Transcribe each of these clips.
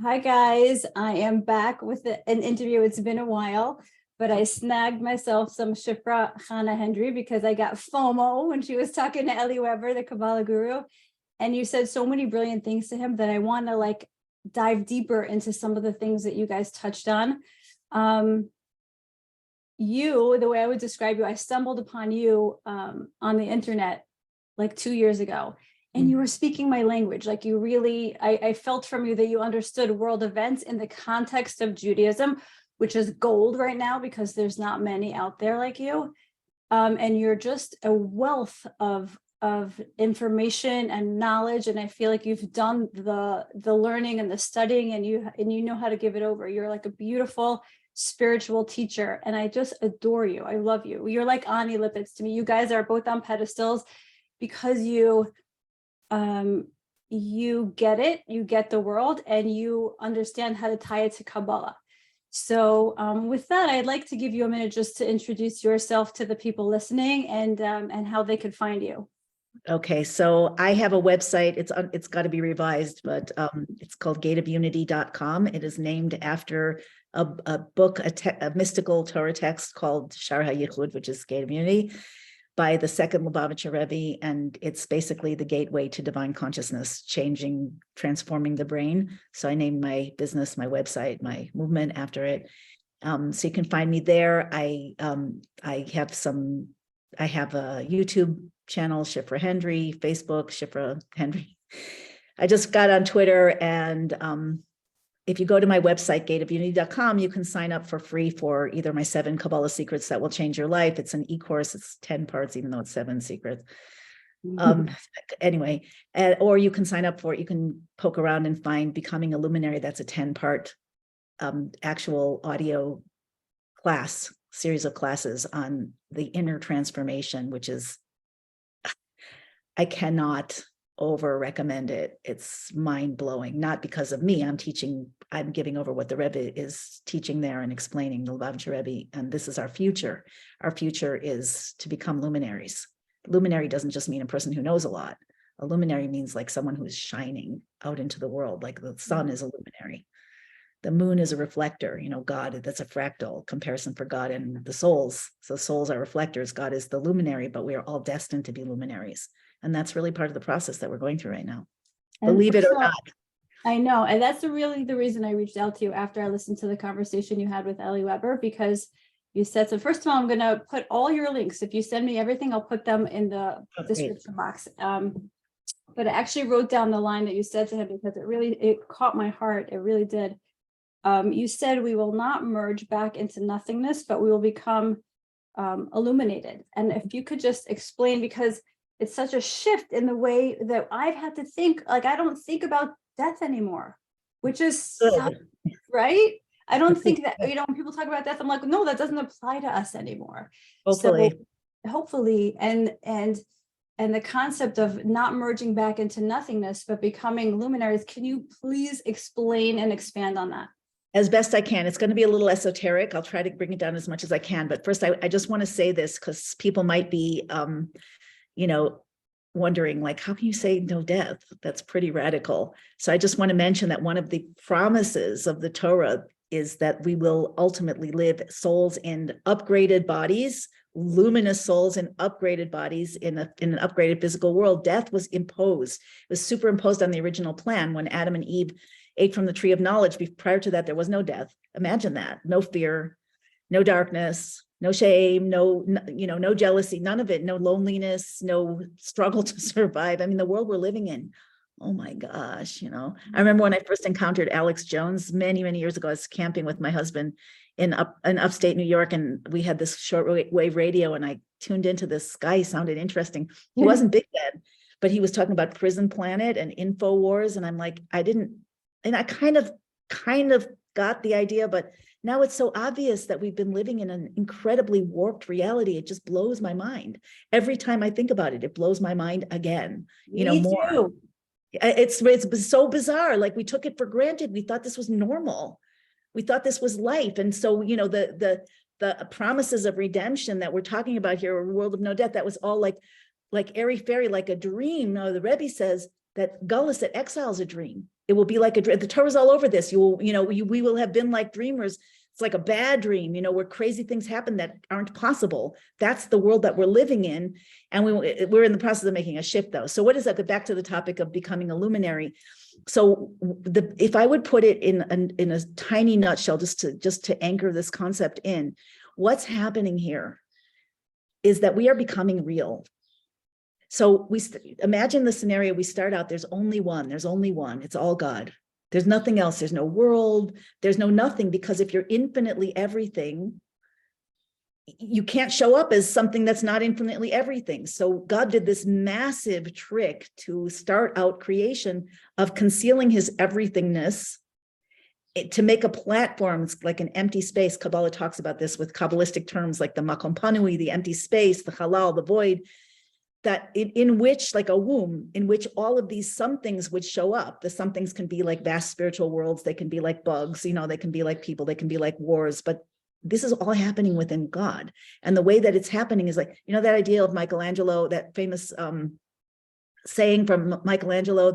Hi guys, I am back with an interview. It's been a while, but I snagged myself some Shifra Hendrie because I got FOMO when she was talking to Ellie Weber, the Kabbalah guru. And you said so many brilliant things to him that I want to dive deeper into some of the things that you guys touched on. The way I would describe you, I stumbled upon you on the internet like 2 years ago. And you were speaking my language. Like you really, I felt from you that you understood world events in the context of Judaism, which is gold right now because there's not many out there like you. And you're just a wealth of information and knowledge. And I feel like you've done the learning and the studying, and you know how to give it over. You're like a beautiful spiritual teacher. And I just adore you. I love you. You're like Ani Lipids to me. You guys are both on pedestals because you get it, you get the world, and you understand how to tie it to Kabbalah. So with that, I'd like to give you a minute just to introduce yourself to the people listening and how they could find you. Okay, so I have a website. It's got to be revised, but it's called gateofunity.com. It is named after a book, a mystical Torah text called Shar HaYichud, which is Gate of Unity, by the second Lubavitcher Rebbe, and it's basically the gateway to divine consciousness, transforming the brain. So I named my business, my website, my movement after it. So you can find me there. I have a YouTube channel, Shifra Hendrie, Facebook, Shifra Hendrie. I just got on Twitter, and if you go to my website, gateofunity.com, you can sign up for free for either my 7 Kabbalah secrets that will change your life. It's an e-course. It's 10 parts, even though it's 7 secrets. Anyway, or you can sign up for it. You can poke around and find Becoming a Luminary. That's a 10-part actual audio series of classes on the inner transformation, which is, I cannot over recommend it. It's mind-blowing, not because of me. I'm giving over what the Rebbe is teaching there and explaining, the Lubavitcher Rebbe, and this is our future. Our future is to become luminaries. Luminary doesn't just mean a person who knows a lot. A luminary means like someone who is shining out into the world, like the sun is a luminary. The moon is a reflector, God, that's a fractal comparison for God and the souls. So souls are reflectors. God is the luminary, but we are all destined to be luminaries. And that's really part of the process that we're going through right now. Believe it or not. I know. And that's really the reason I reached out to you after I listened to the conversation you had with Ellie Weber, because you said, so first of all, I'm going to put all your links. If you send me everything, I'll put them in the description box. But I actually wrote down the line that you said to him because it caught my heart. It really did. You said we will not merge back into nothingness, but we will become illuminated. And if you could just explain, because it's such a shift in the way that I've had to think, like I don't think about death anymore, which is right. I don't think that, when people talk about death, I'm like, no, that doesn't apply to us anymore. Hopefully. So hopefully, and the concept of not merging back into nothingness, but becoming luminaries. Can you please explain and expand on that? As best I can. It's going to be a little esoteric. I'll try to bring it down as much as I can. But first, I just want to say this because people might be, wondering, like, how can you say no death? That's pretty radical. So I just want to mention that one of the promises of the Torah is that we will ultimately live souls in upgraded bodies, luminous souls in upgraded bodies in an upgraded physical world. Death was imposed. It was superimposed on the original plan when Adam and Eve ate from the tree of knowledge. Prior to that, there was no death. Imagine that. No fear, no darkness, no shame, no jealousy, none of it, no loneliness, no struggle to survive. I mean, the world we're living in, oh my gosh, I remember when I first encountered Alex Jones many, many years ago. I was camping with my husband in upstate New York, and we had this shortwave radio, and I tuned into this guy. He sounded interesting. He wasn't big then, but he was talking about Prison Planet and InfoWars, and I'm like, I kind of got the idea, but now it's so obvious that we've been living in an incredibly warped reality. It just blows my mind. Every time I think about it, it blows my mind again, more. Too. It's so bizarre. Like we took it for granted. We thought this was normal. We thought this was life. And so, the promises of redemption that we're talking about here, a world of no death, that was all like airy fairy, like a dream. No, the Rebbe says that Gullus, that exile, is a dream. It will be like the Torah's all over this. We will have been like dreamers. It's like a bad dream, where crazy things happen that aren't possible. That's the world that we're living in. And we're in the process of making a shift, though. So what is that? Back to the topic of becoming a luminary. So if I would put it in a tiny nutshell, just to anchor this concept in, what's happening here is that we are becoming real. So imagine the scenario. We start out, there's only one, it's all God. There's nothing else. There's no world. There's no nothing, because if you're infinitely everything, you can't show up as something that's not infinitely everything. So God did this massive trick to start out creation of concealing his everythingness to make a platform. It's like an empty space. Kabbalah talks about this with Kabbalistic terms like the makom panui, the empty space, the halal, the void, that in which, like a womb, in which all of these somethings would show up. The somethings can be like vast spiritual worlds. They can be like bugs, they can be like people, they can be like wars, but this is all happening within God. And the way that it's happening is like, that idea of Michelangelo, that famous saying from Michelangelo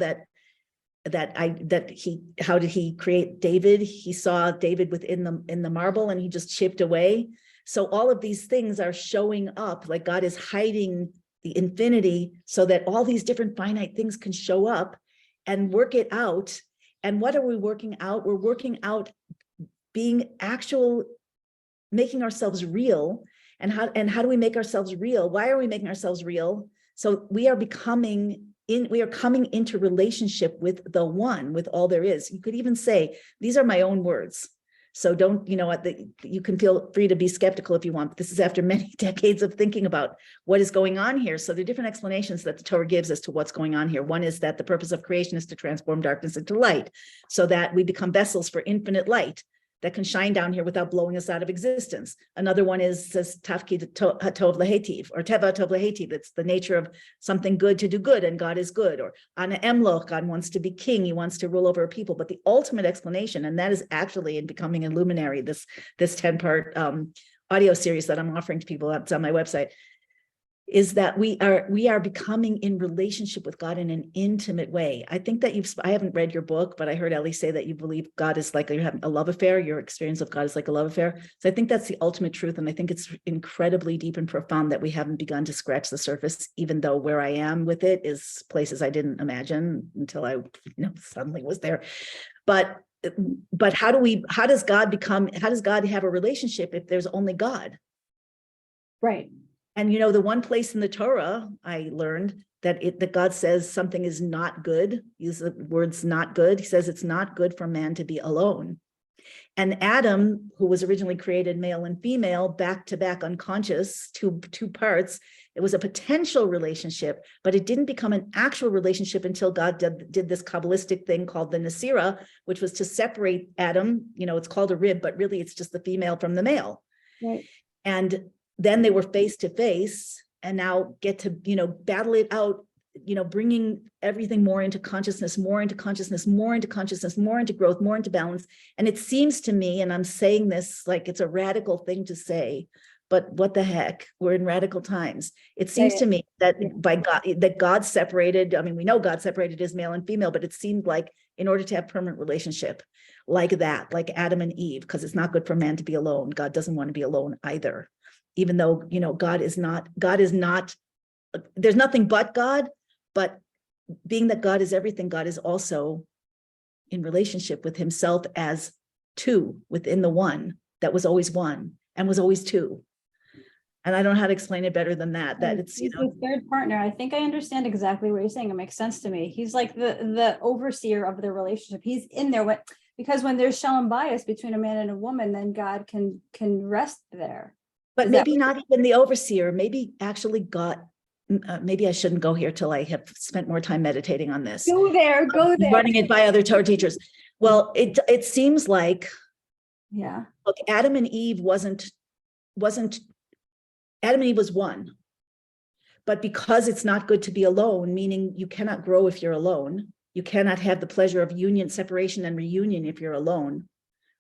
how did he create David? He saw David within the marble and he just chipped away. So all of these things are showing up, like God is hiding the infinity so that all these different finite things can show up and work it out. And what are we working out? We're working out being actual, making ourselves real. And how do we make ourselves real? Why are we making ourselves real? So we are coming into relationship with the one, with all there is. You could even say, these are my own words. So don't, you can feel free to be skeptical if you want, but this is after many decades of thinking about what is going on here. So there are different explanations that the Torah gives as to what's going on here. One is that the purpose of creation is to transform darkness into light, so that we become vessels for infinite light that can shine down here without blowing us out of existence. Another one says tafkid hatov lahetiv, or teva tov lahetiv. It's the nature of something good to do good, and God is good. Or ana emloch, God wants to be king, he wants to rule over a people. But the ultimate explanation, and that is actually in becoming a luminary, this 10-part audio series that I'm offering to people, that's on my website, is that we are becoming in relationship with God in an intimate way. I think that I haven't read your book, but I heard Ellie say that you believe God is like, you're having a love affair. Your experience of God is like a love affair. So I think that's the ultimate truth. And I think it's incredibly deep and profound that we haven't begun to scratch the surface, even though where I am with it is places I didn't imagine until I suddenly was there. But how does God have a relationship if there's only God? Right. And the one place in the Torah I learned that God says something is not good, use the words not good. He says it's not good for man to be alone. And Adam, who was originally created male and female, back to back unconscious, two parts, it was a potential relationship, but it didn't become an actual relationship until God did this Kabbalistic thing called the Nasira, which was to separate Adam. It's called a rib, but really it's just the female from the male. Right. And then they were face to face, and now get to, battle it out, bringing everything more into consciousness, more into consciousness, more into consciousness, more into growth, more into balance. And it seems to me, and I'm saying this like it's a radical thing to say, but what the heck, we're in radical times. It seems to me that God separated, we know God separated his male and female, but it seemed like in order to have permanent relationship like that, like Adam and Eve, because it's not good for man to be alone. God doesn't want to be alone either. Even though, God is not, there's nothing but God, but being that God is everything, God is also in relationship with himself as two within the one that was always one and was always two. And I don't know how to explain it better than that it's, he's the third partner. I think I understand exactly what you're saying. It makes sense to me. He's like the overseer of the relationship. He's in there because when there's shalom bias between a man and a woman, then God can rest there. But maybe not even the overseer, maybe actually God, maybe I shouldn't go here till I have spent more time meditating on this. Go there. Running it by other Torah teachers. Well, it seems like, look, Adam and Eve Adam and Eve was one. But because it's not good to be alone, meaning you cannot grow if you're alone, you cannot have the pleasure of union, separation, and reunion if you're alone.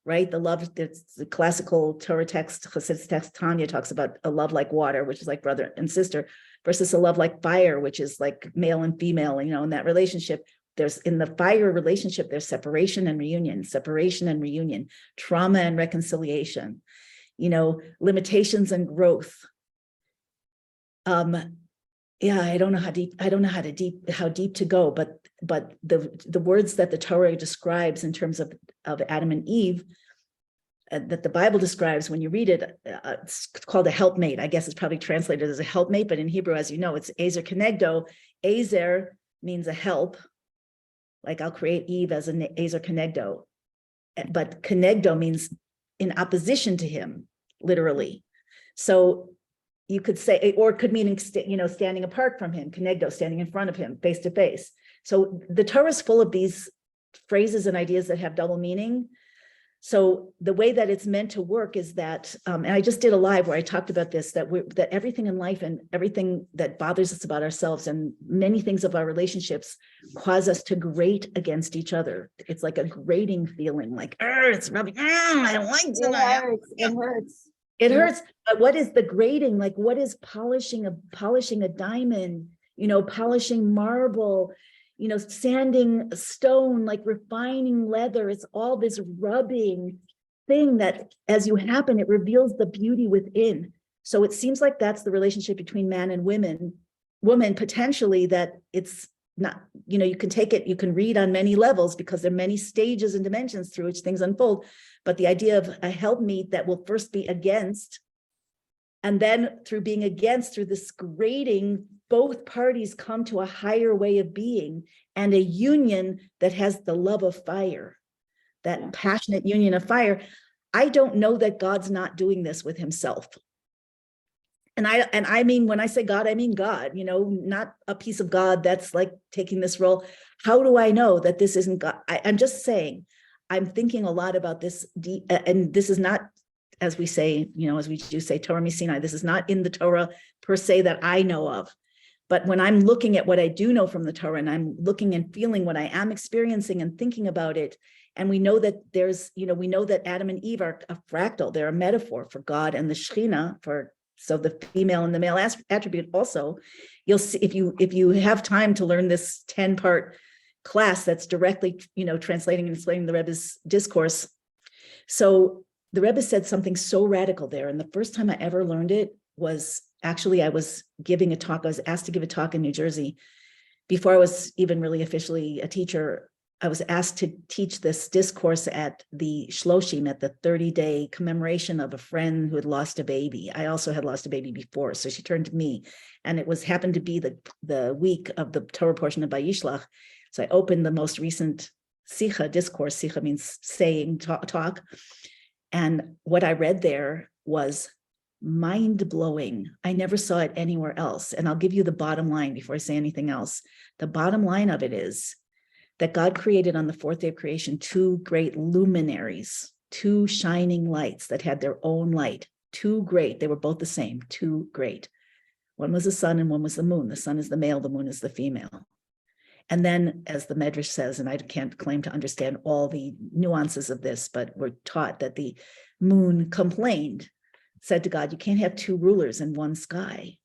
Right? The classical Torah text, Chassid's text, Tanya talks about a love like water, which is like brother and sister, versus a love like fire, which is like male and female, in that relationship. there's in the fire relationship, there's separation and reunion, trauma and reconciliation, limitations and growth. Yeah, I don't know how deep to go, but the words that the Torah describes in terms of Adam and Eve, that the Bible describes when you read it, it's called a helpmate. I guess it's probably translated as a helpmate, but in Hebrew, as you know, it's ezer kenegdo. Ezer means a help, like I'll create Eve as an ezer kenegdo, but kenegdo means in opposition to him, literally. So you could say, or it could mean, standing apart from him, kenegdo, standing in front of him, face to face. So the Torah is full of these phrases and ideas that have double meaning. So the way that it's meant to work is that, and I just did a live where I talked about this, that everything in life and everything that bothers us about ourselves and many things of our relationships cause us to grate against each other. It's like a grating feeling, like, it's rubbing, I don't like it. It hurts. It hurts. But what is the grating? Like, what is polishing a diamond, polishing marble, sanding stone, like refining leather? It's all this rubbing thing that as you happen, it reveals the beauty within. So it seems like that's the relationship between man and woman potentially, that it's not, you can take it, you can read on many levels because there are many stages and dimensions through which things unfold. But the idea of a helpmeet that will first be against, and then through being against, through this grating, both parties come to a higher way of being and a union that has the love of fire, that passionate union of fire. I don't know that God's not doing this with himself. And I mean, when I say God, I mean God, not a piece of God that's like taking this role. How do I know that this isn't God? I'm just saying, I'm thinking a lot about this, and this is not, as we say, as we do say, Torah Sinai, this is not in the Torah per se that I know of. But when I'm looking at what I do know from the Torah, and I'm looking and feeling what I am experiencing and thinking about it, and we know that we know that Adam and Eve are a fractal, they're a metaphor for God and the Shekhinah, so the female and the male attribute also. You'll see, if you have time to learn this 10-part class that's directly, translating and explaining the Rebbe's discourse. So the Rebbe said something so radical there. And the first time I ever learned it was actually, I was giving a talk. I was asked to give a talk in New Jersey. Before I was even really officially a teacher, I was asked to teach this discourse at the Shloshim, at the 30-day commemoration of a friend who had lost a baby. I also had lost a baby before, so she turned to me, and it happened to be the week of the Torah portion of Vayishlach. So I opened the most recent discourse. Sicha means saying, talk. And what I read there was mind-blowing. I never saw it anywhere else. And I'll give you the bottom line before I say anything else. The bottom line of it is that God created on the fourth day of creation 2 great luminaries, 2 shining lights that had their own light. 2 great. They were both the same, 2 great. One was the sun and one was the moon. The sun is the male, the moon is the female. And then, as the Medrash says, and I can't claim to understand all the nuances of this, but we're taught that the moon said to God, you can't have 2 rulers in one sky.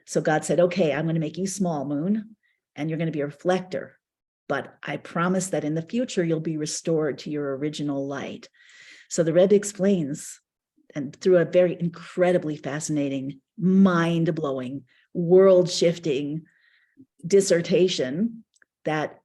So God said, okay, I'm going to make you small, moon, and you're going to be a reflector. But I promise that in the future, you'll be restored to your original light. So the Rebbe explains, and through a very incredibly fascinating, mind-blowing, world-shifting dissertation, that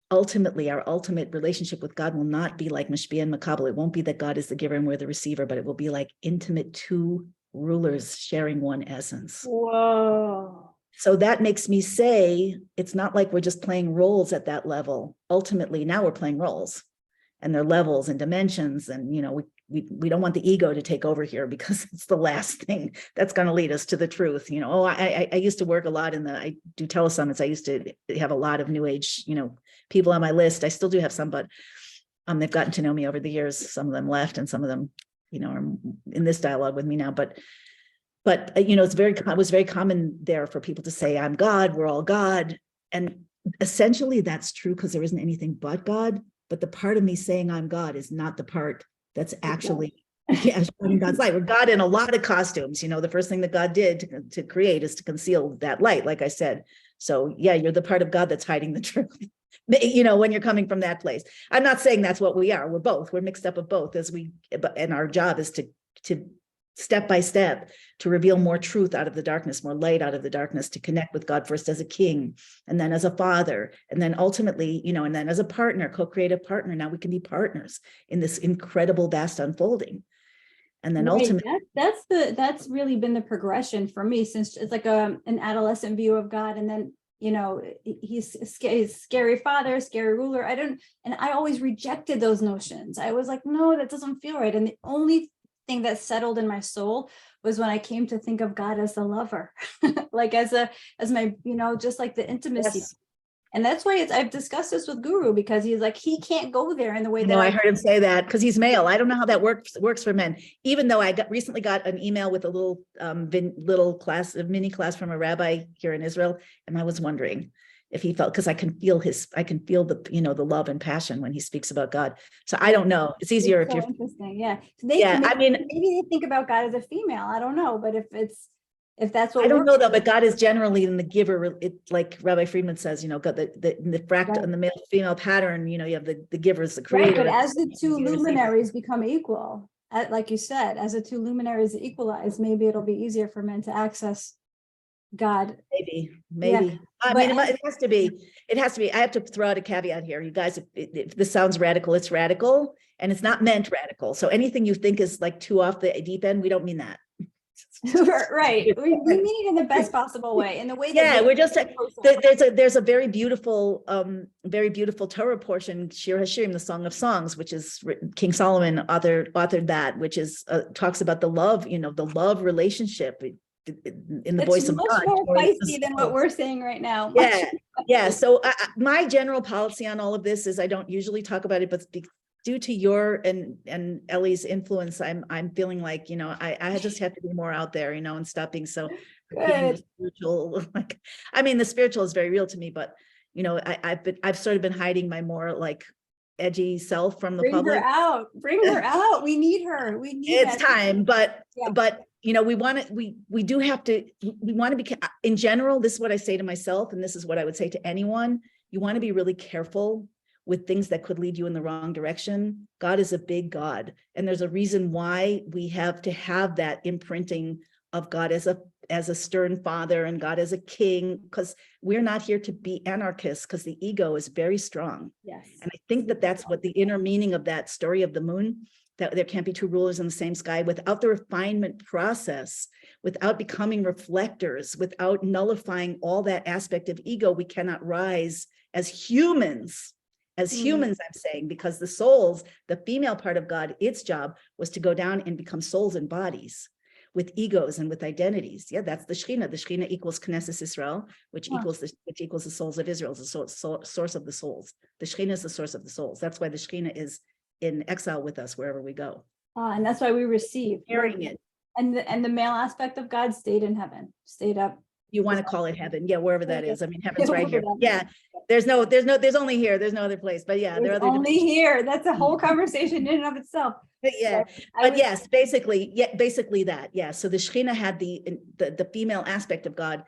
ultimately our ultimate relationship with God will not be like Mashpia and Makabel. It won't be that God is the giver and we're the receiver, but it will be like intimate 2 rulers sharing one essence. Whoa. So that makes me say, it's not like we're just playing roles at that level. Ultimately, now we're playing roles, and there are levels and dimensions, and we don't want the ego to take over here, because it's the last thing that's going to lead us to the truth. I used to work a lot I do telesummits. I used to have a lot of new age, people on my list. I still do have some, but they've gotten to know me over the years. Some of them left, and some of them, are in this dialogue with me now. But it was very common there for people to say, I'm God, we're all God. And essentially that's true, because there isn't anything but God. But the part of me saying I'm God is not the part that's actually shining God's light. We're God in a lot of costumes. The first thing that God did to create is to conceal that light, like I said. So yeah, you're the part of God that's hiding the truth. when you're coming from that place. I'm not saying that's what we are. We're mixed up of both and our job is to step by step to reveal more truth out of the darkness, more light out of the darkness, to connect with God first as a king, and then as a father, and then ultimately, and then as a partner, co-creative partner. Now we can be partners in this incredible, vast unfolding. And then ultimately, that's really been the progression for me since it's like an adolescent view of God. And then, he's a scary father, scary ruler. And I always rejected those notions. I was like, no, that doesn't feel right. And the only thing that settled in my soul was when I came to think of God as the lover, like as my, just like the intimacy. yes. And that's why I've discussed this with Guru, because he's like, he can't go there in the way that I heard him say that because he's male. I don't know how that works for men. Even though I recently got an email with a little mini class from a rabbi here in Israel, and I was wondering if he felt, because I can feel the the love and passion when he speaks about God. So I don't know. It's easier if you're interesting. Yeah. So maybe they think about God as a female. I don't know, but if that's what I don't know though, but God is generally in the giver. Like Rabbi Friedman says, God, the fractal and the male female pattern, you have the givers, the creator. Right, but as the two luminaries become equal, like you said, as the two luminaries equalize, maybe it'll be easier for men to access God. Maybe. Yeah. It has to be. I have to throw out a caveat here. You guys, if this sounds radical, it's radical, and it's not meant radical. So anything you think is like too off the deep end, we don't mean that. Right. We mean it in the best possible way, in the way that we're just there's a very beautiful Torah portion, Shir HaShirim, the Song of Songs, which is King Solomon authored that, which is talks about the love, the love relationship in the voice of God. It's much more feisty than what we're saying right now. Yeah. So my general policy on all of this is I don't usually talk about it, but due to your and Ellie's influence, I'm feeling like, I just have to be more out there, and stop being so spiritual. Like, the spiritual is very real to me, but I've sort of been hiding my more like edgy self from the public. Bring her out. We need her. It's time, but we want to be, in general, this is what I say to myself, and this is what I would say to anyone. You want to be really careful with things that could lead you in the wrong direction. God is a big God, and there's a reason why we have to have that imprinting of God as a stern father and God as a king, because we're not here to be anarchists, because the ego is very strong. Yes. And I think that's what the inner meaning of that story of the moon, that there can't be two rulers in the same sky, without the refinement process, without becoming reflectors, without nullifying all that aspect of ego, we cannot rise as humans. I'm saying, because the souls, the female part of God, its job was to go down and become souls and bodies with egos and with identities. Yeah, that's the Shekhinah. The Shekhinah equals Knesset Israel, which equals the souls of Israel, is the source of the souls. The Shekhinah is the source of the souls. That's why the Shekhinah is in exile with us wherever we go. And that's why we receive carrying it. And the male aspect of God stayed in heaven, stayed up. You want to call it heaven, wherever that is. Heaven's right here. Yeah, there's only here. There's no other place. But yeah, there are other only here. That's a whole conversation in and of itself. Basically that. Yeah. So the Shekhinah had the female aspect of God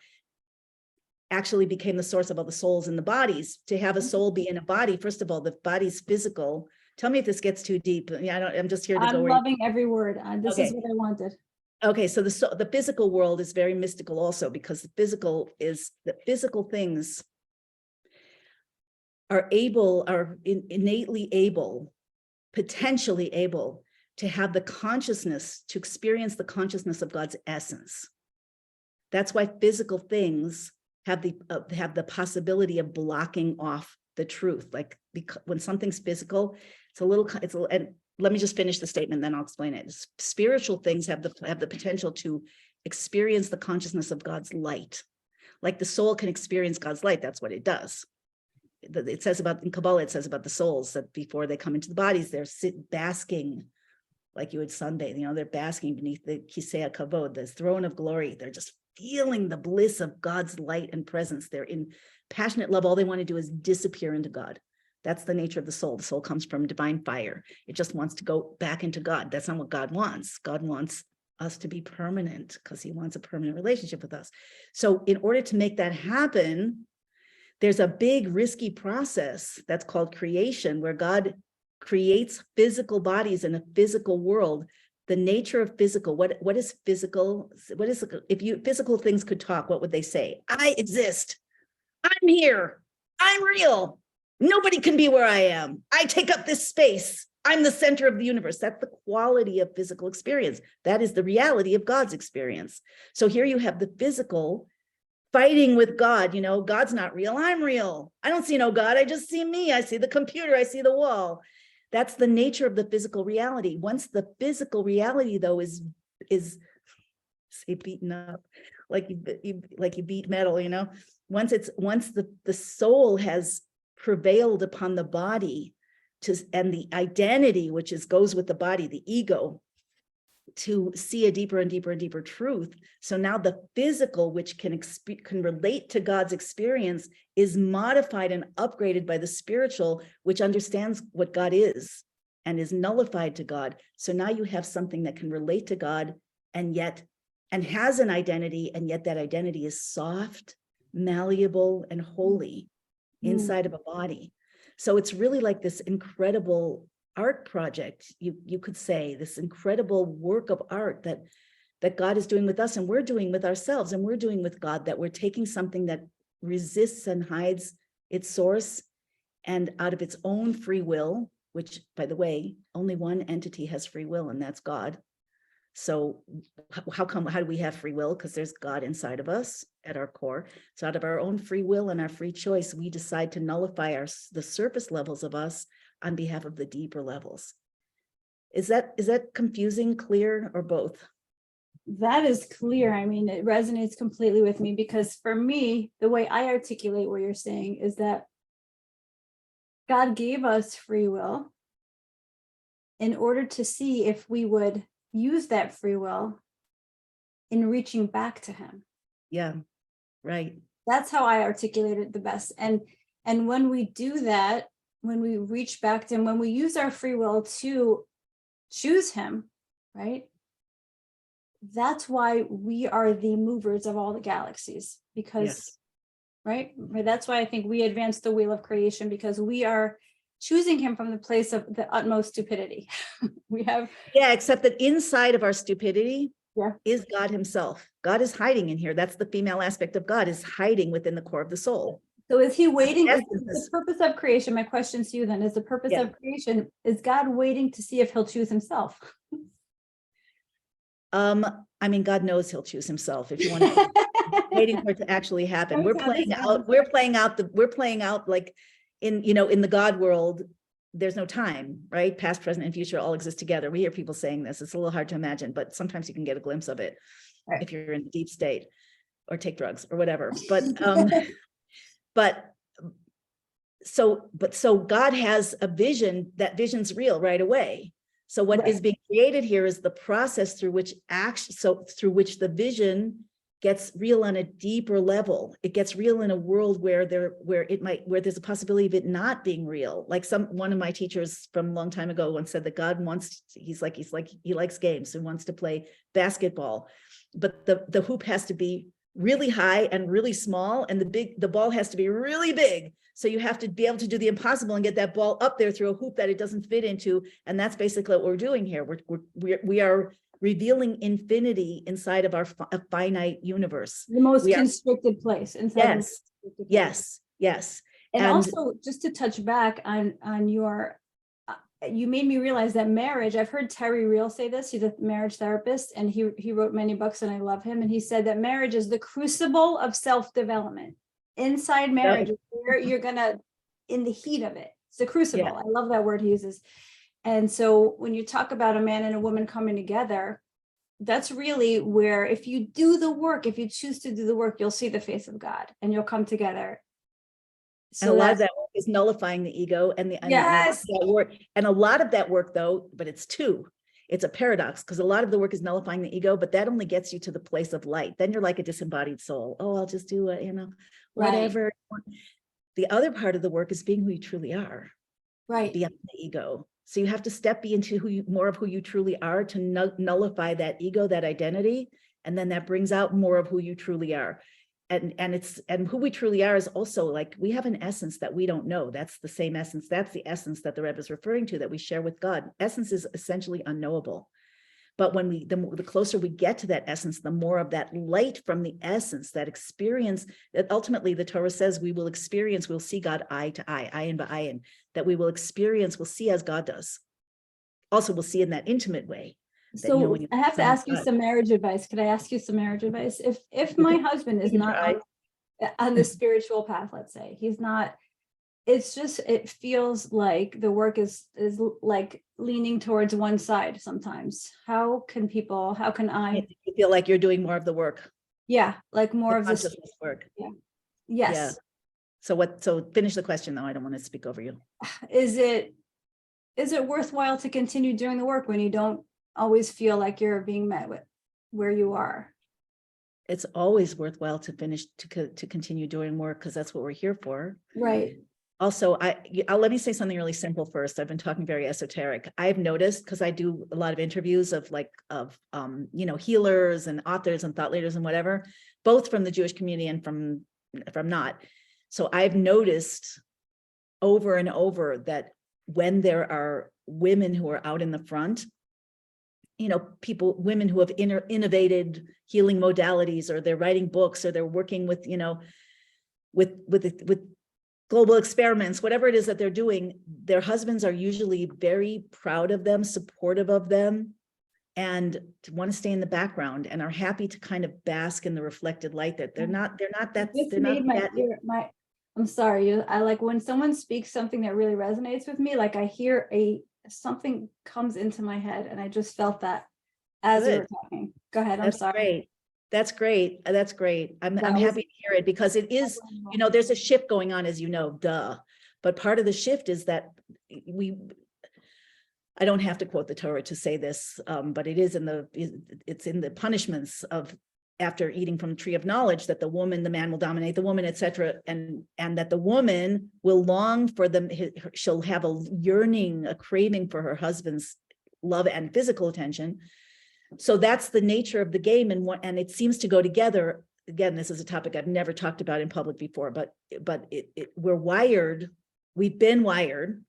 actually became the source of all the souls in the bodies. To have a soul be in a body, first of all, the body's physical. Tell me if this gets too deep. Yeah, I'm just here to go. I'm loving every word. This is what I wanted. Okay, so the physical world is very mystical also, because the physical things are innately able, potentially able to have the consciousness, to experience the consciousness of God's essence. That's why physical things have the possibility of blocking off the truth. Like, when something's physical, and let me just finish the statement, then I'll explain it. Spiritual things have the potential to experience the consciousness of God's light. Like the soul can experience God's light. That's what it does. It says in Kabbalah, it says about the souls that before they come into the bodies, they're basking, like you would sunbathe, they're basking beneath the Kisei HaKavod, the throne of glory. They're just feeling the bliss of God's light and presence. They're in passionate love. All they want to do is disappear into God. That's the nature of the soul. The soul comes from divine fire. It just wants to go back into God. That's not what God wants. God wants us to be permanent, because he wants a permanent relationship with us. So in order to make that happen, there's a big risky process that's called creation, where God creates physical bodies in a physical world. The nature of physical, what is physical? What is, if you physical things could talk, what would they say? I exist. I'm here. I'm real. Nobody can be where I am. I take up this space. I'm the center of the universe. That's the quality of physical experience. That is the reality of God's experience. So here you have the physical fighting with God. You know, God's not real. I'm real. I don't see no God. I just see me. I see the computer. I see the wall. That's the nature of the physical reality. Once the physical reality, though, is say beaten up, like you beat metal, you know, once the soul has prevailed upon the body and the identity, which goes with the body, the ego, to see a deeper and deeper and deeper truth. So now the physical, which can relate to God's experience, is modified and upgraded by the spiritual, which understands what God is and is nullified to God. So now you have something that can relate to God and has an identity, and yet that identity is soft, malleable, and holy inside of a body. So it's really like this incredible art project, you could say, this incredible work of art that God is doing with us, and we're doing with ourselves, and we're doing with God, that we're taking something that resists and hides its source, and out of its own free will, which, by the way, only one entity has free will, and that's God. So how do we have free will? Because there's God inside of us at our core. So out of our own free will and our free choice, we decide to nullify the surface levels of us on behalf of the deeper levels. Is that confusing, clear, or both? That is clear. I mean, it resonates completely with me, because for me, the way I articulate what you're saying is that God gave us free will in order to see if we would use that free will in reaching back to him. Yeah, right. That's how I articulate it the best. And when we do that, when we reach back to him, when we use our free will to choose him, right? That's why we are the movers of all the galaxies, because, Yes. right? That's why I think we advance the wheel of creation, because we are choosing him from the place of the utmost stupidity. Yeah, except that inside of our stupidity is God himself. God is hiding in here. That's the female aspect of God, is hiding within the core of the soul. So is he waiting? Is the purpose of creation, my question to you then, is the purpose of creation, is God waiting to see if he'll choose himself? I mean, God knows he'll choose himself, if you want to waiting for it to actually happen. We're playing out like in the God world, there's no time, right? Past, present, and future all exist together. We hear people saying this. It's a little hard to imagine, but sometimes you can get a glimpse of it if you're in the deep state or take drugs or whatever. So God has a vision. That vision's real right away. So what is being created here is the process through which the vision gets real on a deeper level. It gets real in a world where there's a possibility of it not being real. Like one of my teachers from a long time ago once said that God he likes games and wants to play basketball, but the hoop has to be really high and really small, and the ball has to be really big. So you have to be able to do the impossible and get that ball up there through a hoop that it doesn't fit into. And that's basically what we're doing here. We are revealing infinity inside of our finite universe. The most constricted place. Yes. And also, just to touch back on your, you made me realize that marriage, I've heard Terry Real say this, he's a marriage therapist, and he wrote many books and I love him. And he said that marriage is the crucible of self-development. Inside marriage, where you're gonna, in the heat of it, it's the crucible. I love that word he uses. And so when you talk about a man and a woman coming together, that's really where, if you do the work, if you choose to do the work, you'll see the face of God and you'll come together. So and a lot of that work is nullifying the ego and a lot of that work though, but it's a paradox, because a lot of the work is nullifying the ego, but that only gets you to the place of light. Then you're like a disembodied soul. Oh, I'll just do it, whatever. Right. The other part of the work is being who you truly are, right? Beyond the ego. So you have to step into more of who you truly are to nullify that ego, that identity, and then that brings out more of who you truly are. and who we truly are is also like, we have an essence that we don't know. That's the same essence. That's the essence that the Rebbe is referring to, that we share with God. Essence is essentially unknowable. But when the closer we get to that essence, the more of that light from the essence, that experience, that ultimately the Torah says we'll see God eye to eye, ayin ba'ayin, that we will experience, we'll see as God does. Also, we'll see in that intimate way. So I have to ask you some marriage advice. Could I ask you some marriage advice? If my husband is not on the spiritual path, let's say, he's not, it's just, it feels like the work is like leaning towards one side sometimes. How can I? You feel like you're doing more of the work. Yeah, like more of this work. Yeah. Yes. Yeah. So finish the question though. I don't want to speak over you. Is it worthwhile to continue doing the work when you don't always feel like you're being met with where you are? It's always worthwhile to continue doing work, because that's what we're here for. Right. Also, I'll let me say something really simple first. I've been talking very esoteric. I've noticed, because I do a lot of interviews of healers and authors and thought leaders and whatever, both from the Jewish community and from not. So I've noticed over and over that when there are women who are out in the front, women who have innovated healing modalities, or they're writing books, or they're working with global experiments, whatever it is that they're doing, their husbands are usually very proud of them, supportive of them, and want to stay in the background, and are happy to kind of bask in the reflected light, that I'm sorry. I like when someone speaks something that really resonates with me, like I hear something comes into my head, and I just felt that as you were talking. Go ahead. I'm sorry. Great. That's great. That's great. I'm happy to hear it, because it is, there's a shift going on, as you know, duh. But part of the shift is that I don't have to quote the Torah to say this, but it's in the punishments of after eating from the tree of knowledge, that the man will dominate the woman, etc., and that the woman will long for them. She'll have a yearning, a craving for her husband's love and physical attention. So that's the nature of the game, and it seems to go together. Again, this is a topic I've never talked about in public before, but we've been wired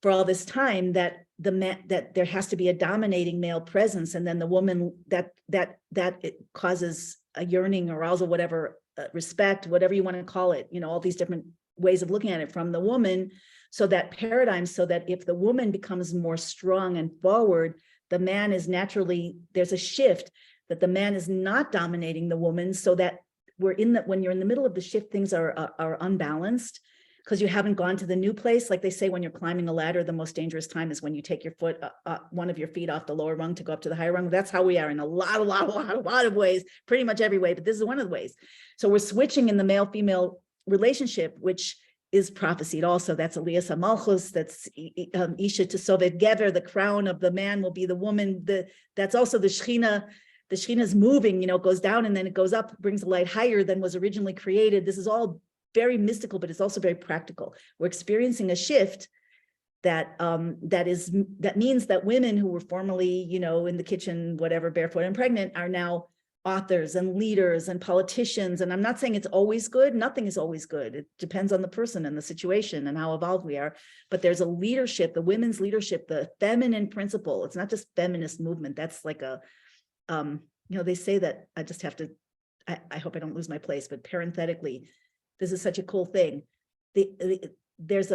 for all this time that that there has to be a dominating male presence, and then the woman that it causes a yearning, arousal, whatever, respect, whatever you want to call it, all these different ways of looking at it from the woman. So that paradigm, so that if the woman becomes more strong and forward, the man is there's a shift that the man is not dominating the woman, so that when you're in the middle of the shift, things are unbalanced, because you haven't gone to the new place. Like they say, when you're climbing a ladder, the most dangerous time is when you take your foot, one of your feet off the lower rung to go up to the higher rung. That's how we are in a lot of ways, pretty much every way, but this is one of the ways. So we're switching in the male-female relationship, which is prophesied also. That's Elias HaMalchus, that's Isha to Sovet Gever, the crown of the man will be the woman. That's also the Shechina. The Shechina is moving, it goes down and then it goes up, brings the light higher than was originally created. This is all very mystical, but it's also very practical. We're experiencing a shift that means that women who were formerly, in the kitchen, whatever, barefoot and pregnant, are now authors and leaders and politicians. And I'm not saying it's always good. Nothing is always good. It depends on the person and the situation and how evolved we are. But there's a leadership, the women's leadership, the feminine principle. It's not just feminist movement. That's like they say that I hope I don't lose my place, but parenthetically, this is such a cool thing. There's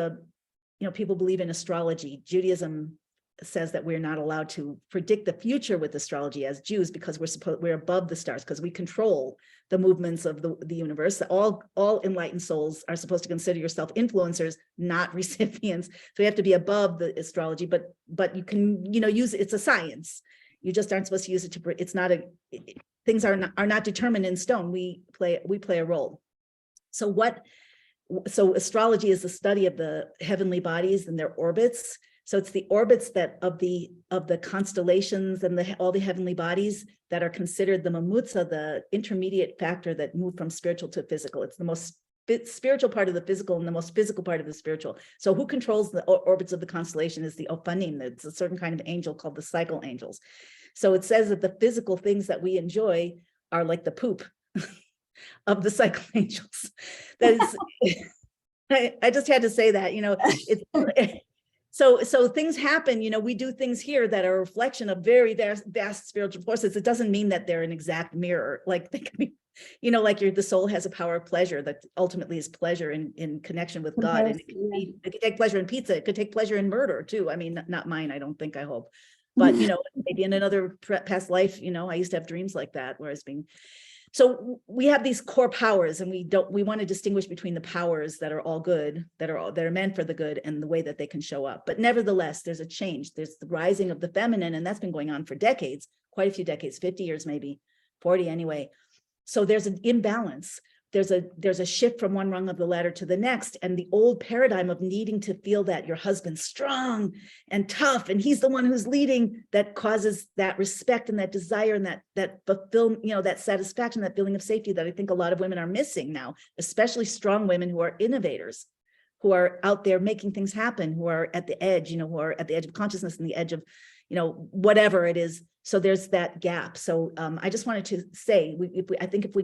people believe in astrology. Judaism says that we're not allowed to predict the future with astrology as Jews, because we're above the stars, because we control the movements of the universe. All enlightened souls are supposed to consider yourself influencers, not recipients. So you have to be above the astrology, but you can use it. It's a science. You just aren't supposed to use it to. It's not things are not determined in stone. We play a role. So astrology is the study of the heavenly bodies and their orbits. So it's the orbits of the constellations and all the heavenly bodies that are considered the mamutza, the intermediate factor that move from spiritual to physical. It's the most spiritual part of the physical and the most physical part of the spiritual. So who controls the orbits of the constellation is the Ophanim. It's a certain kind of angel called the cycle angels. So it says that the physical things that we enjoy are like the poop. of the cycle angels. That is, I just had to say that, it's so things happen, we do things here that are a reflection of very vast spiritual forces. It doesn't mean that they're an exact mirror. Like they can be, like the soul has a power of pleasure that ultimately is pleasure in connection with God. And it could take pleasure in pizza. It could take pleasure in murder too. I mean, not mine, I don't think, I hope. But, maybe in another past life, I used to have dreams like that where I was being. So we have these core powers, and we want to distinguish between the powers that are all good, that are meant for the good, and the way that they can show up. But nevertheless, there's a change. There's the rising of the feminine, and that's been going on for decades, quite a few decades, 50 years, maybe 40 anyway. So there's an imbalance. There's a shift from one rung of the ladder to the next. And the old paradigm of needing to feel that your husband's strong and tough, and he's the one who's leading, that causes that respect and that desire and that fulfill, that satisfaction, that feeling of safety that I think a lot of women are missing now, especially strong women who are innovators, who are out there making things happen, who are at the edge, who are at the edge of consciousness and the edge of, whatever it is. So there's that gap. So I just wanted to say, I think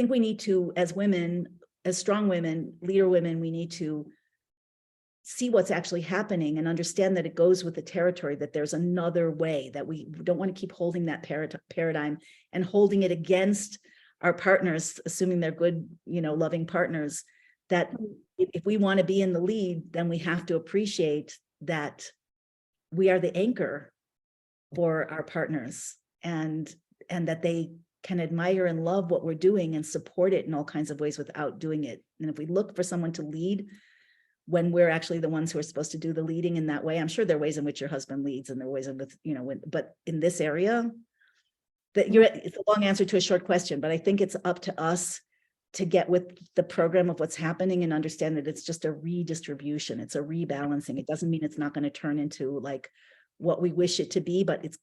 we need to, as women, as strong women, leader women, we need to see what's actually happening and understand that it goes with the territory, that there's another way, that we don't want to keep holding that paradigm and holding it against our partners, assuming they're good, loving partners, that if we want to be in the lead, then we have to appreciate that we are the anchor for our partners, and that they can admire and love what we're doing and support it in all kinds of ways without doing it. And if we look for someone to lead when we're actually the ones who are supposed to do the leading in that way, I'm sure there are ways in which your husband leads, and there are ways in which, but in this area, it's a long answer to a short question, but I think it's up to us to get with the program of what's happening and understand that it's just a redistribution. It's a rebalancing. It doesn't mean it's not going to turn into like what we wish it to be, but it's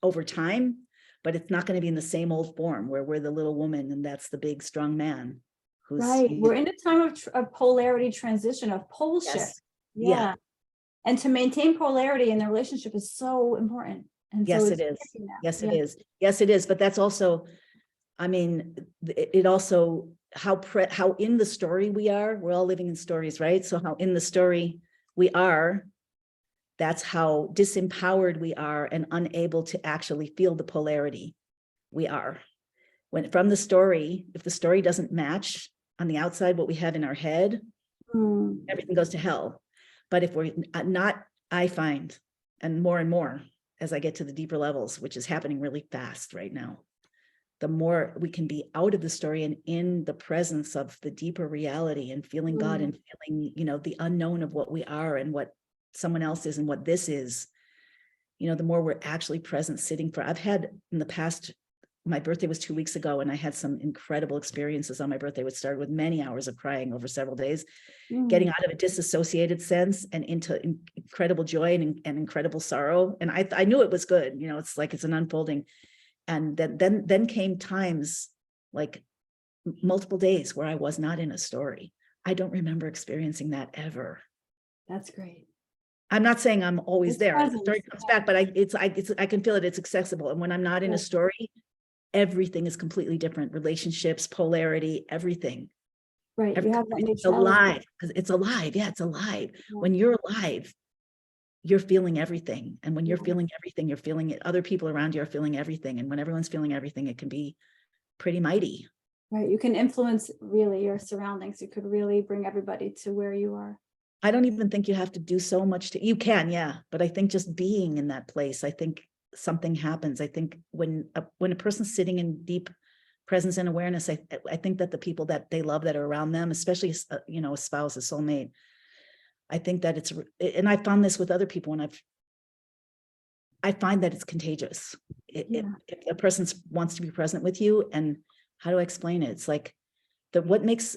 over time. But it's not going to be in the same old form where we're the little woman and that's the big strong man. Right. We're in a time of polarity transition, of pole shift. Yeah. And to maintain polarity in the relationship is so important. And yes, so it is. Yes, it is. Yes, it is. But that's also, I mean, it also, how in the story we are, we're all living in stories, right? So how in the story we are, that's how disempowered we are and unable to actually feel the polarity we are. When from the story, if the story doesn't match on the outside what we have in our head, everything goes to hell. But if we're not, I find, and more as I get to the deeper levels, which is happening really fast right now, the more we can be out of the story and in the presence of the deeper reality and feeling God and feeling, the unknown of what we are and what someone else is and what this is, the more we're actually present sitting for. I've had in the past, my birthday was 2 weeks ago, and I had some incredible experiences on my birthday, which started with many hours of crying over several days, getting out of a disassociated sense and into incredible joy and incredible sorrow. And I knew it was good. It's like it's an unfolding. And then came times like multiple days where I was not in a story. I don't remember experiencing that ever. That's great. I'm not saying I'm always there. The story comes back, but I can feel it. It's accessible. And when I'm not in a story, everything is completely different. Relationships, polarity, everything. Right. You have that it's alive because it's alive. Yeah, it's alive. Yeah. When you're alive, you're feeling everything. And when you're feeling everything, you're feeling it. Other people around you are feeling everything. And when everyone's feeling everything, it can be pretty mighty. Right. You can influence really your surroundings. You could really bring everybody to where you are. I don't even think you have to do so much you can, yeah. But I think just being in that place, I think something happens. I think when a person's sitting in deep presence and awareness, I think that the people that they love that are around them, especially, a spouse, a soulmate, I think that and I found this with other people, and I find that it's contagious. If a person wants to be present with you, and how do I explain it? It's like what makes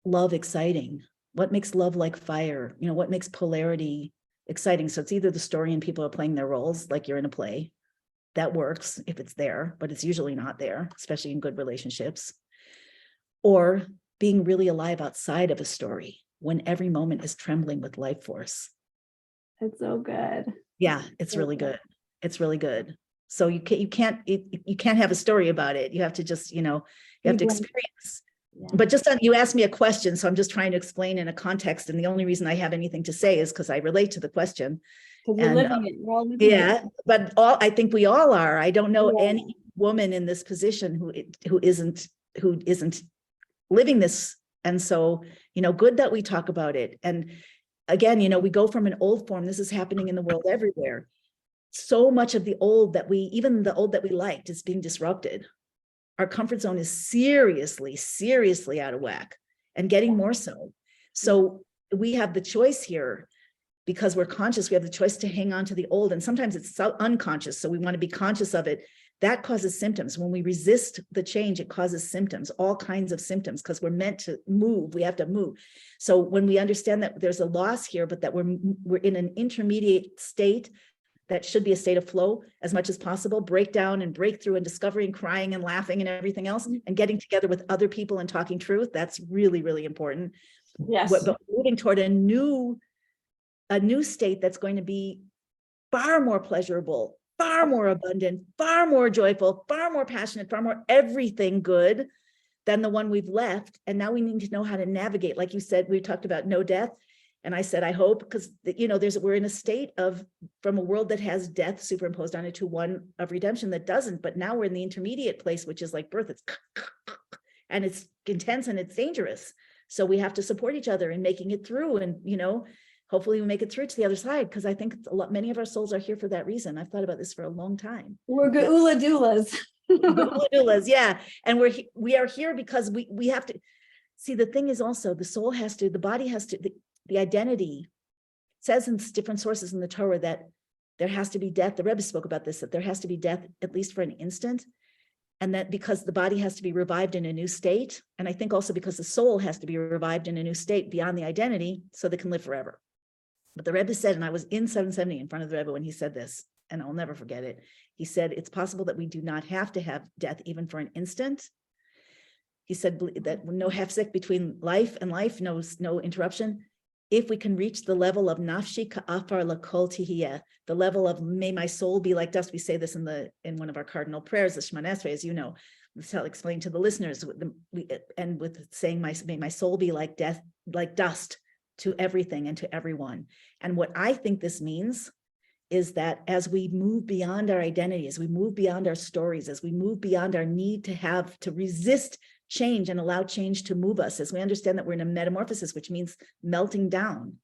love exciting? What makes love like fire? What makes polarity exciting? So it's either the story and people are playing their roles, like you're in a play. That works if it's there, but it's usually not there, especially in good relationships. Or being really alive outside of a story when every moment is trembling with life force. It's so good. Yeah, it's really good. It's really good. So you can't have a story about it. You have to just, you have to experience. Yeah. But you asked me a question, so I'm just trying to explain in a context. And the only reason I have anything to say is because I relate to the question. Because you're And living it. We're all living yeah, it. but I think we all are. I don't know Yeah. any woman in this position who isn't living this. And so, good that we talk about it. And again, we go from an old form. This is happening in the world everywhere. So much of the old even the old that we liked is being disrupted. Our comfort zone is seriously, seriously out of whack and getting more so. So we have the choice here, because we're conscious, we have the choice to hang on to the old. And sometimes it's so unconscious. So we want to be conscious of it. That causes symptoms. When we resist the change, it causes symptoms, all kinds of symptoms, because we're meant to move. We have to move. So when we understand that there's a loss here, but that we're in an intermediate state that should be a state of flow as much as possible, break down and break through and discovering, crying and laughing and everything else, and getting together with other people and talking truth. That's really, really important. Yes. But moving toward a new state that's going to be far more pleasurable, far more abundant, far more joyful, far more passionate, far more everything good than the one we've left. And now we need to know how to navigate. Like you said, we talked about no death. And I said, I hope, because we're in a state from a world that has death superimposed on it to one of redemption that doesn't. But now we're in the intermediate place, which is like birth. It's and it's intense and it's dangerous. So we have to support each other in making it through. And hopefully we make it through to the other side, because I think many of our souls are here for that reason. I've thought about this for a long time. We're geula doulas. Geula doulas, yeah. And we are here because we have to see. The thing is also, the soul has to, the body has to, the identity says in different sources in the Torah that there has to be death. The Rebbe spoke about this, that there has to be death at least for an instant. And that because the body has to be revived in a new state. And I think also because the soul has to be revived in a new state beyond the identity so they can live forever. But the Rebbe said, and I was in 770 in front of the Rebbe when he said this, and I'll never forget it. He said, it's possible that we do not have to have death even for an instant. He said that no hefsek between life and life, no interruption. If we can reach the level of nafshi ka'afar lakol tihiyeh, the level of may my soul be like dust. We say this in one of our cardinal prayers, the Shema Esrei, as you know. This I'll explain to the listeners. We end with saying, may my soul be like death, like dust to everything and to everyone. And what I think this means is that as we move beyond our identity, as we move beyond our stories, as we move beyond our need to resist change and allow change to move us, as we understand that we're in a metamorphosis, which means melting down,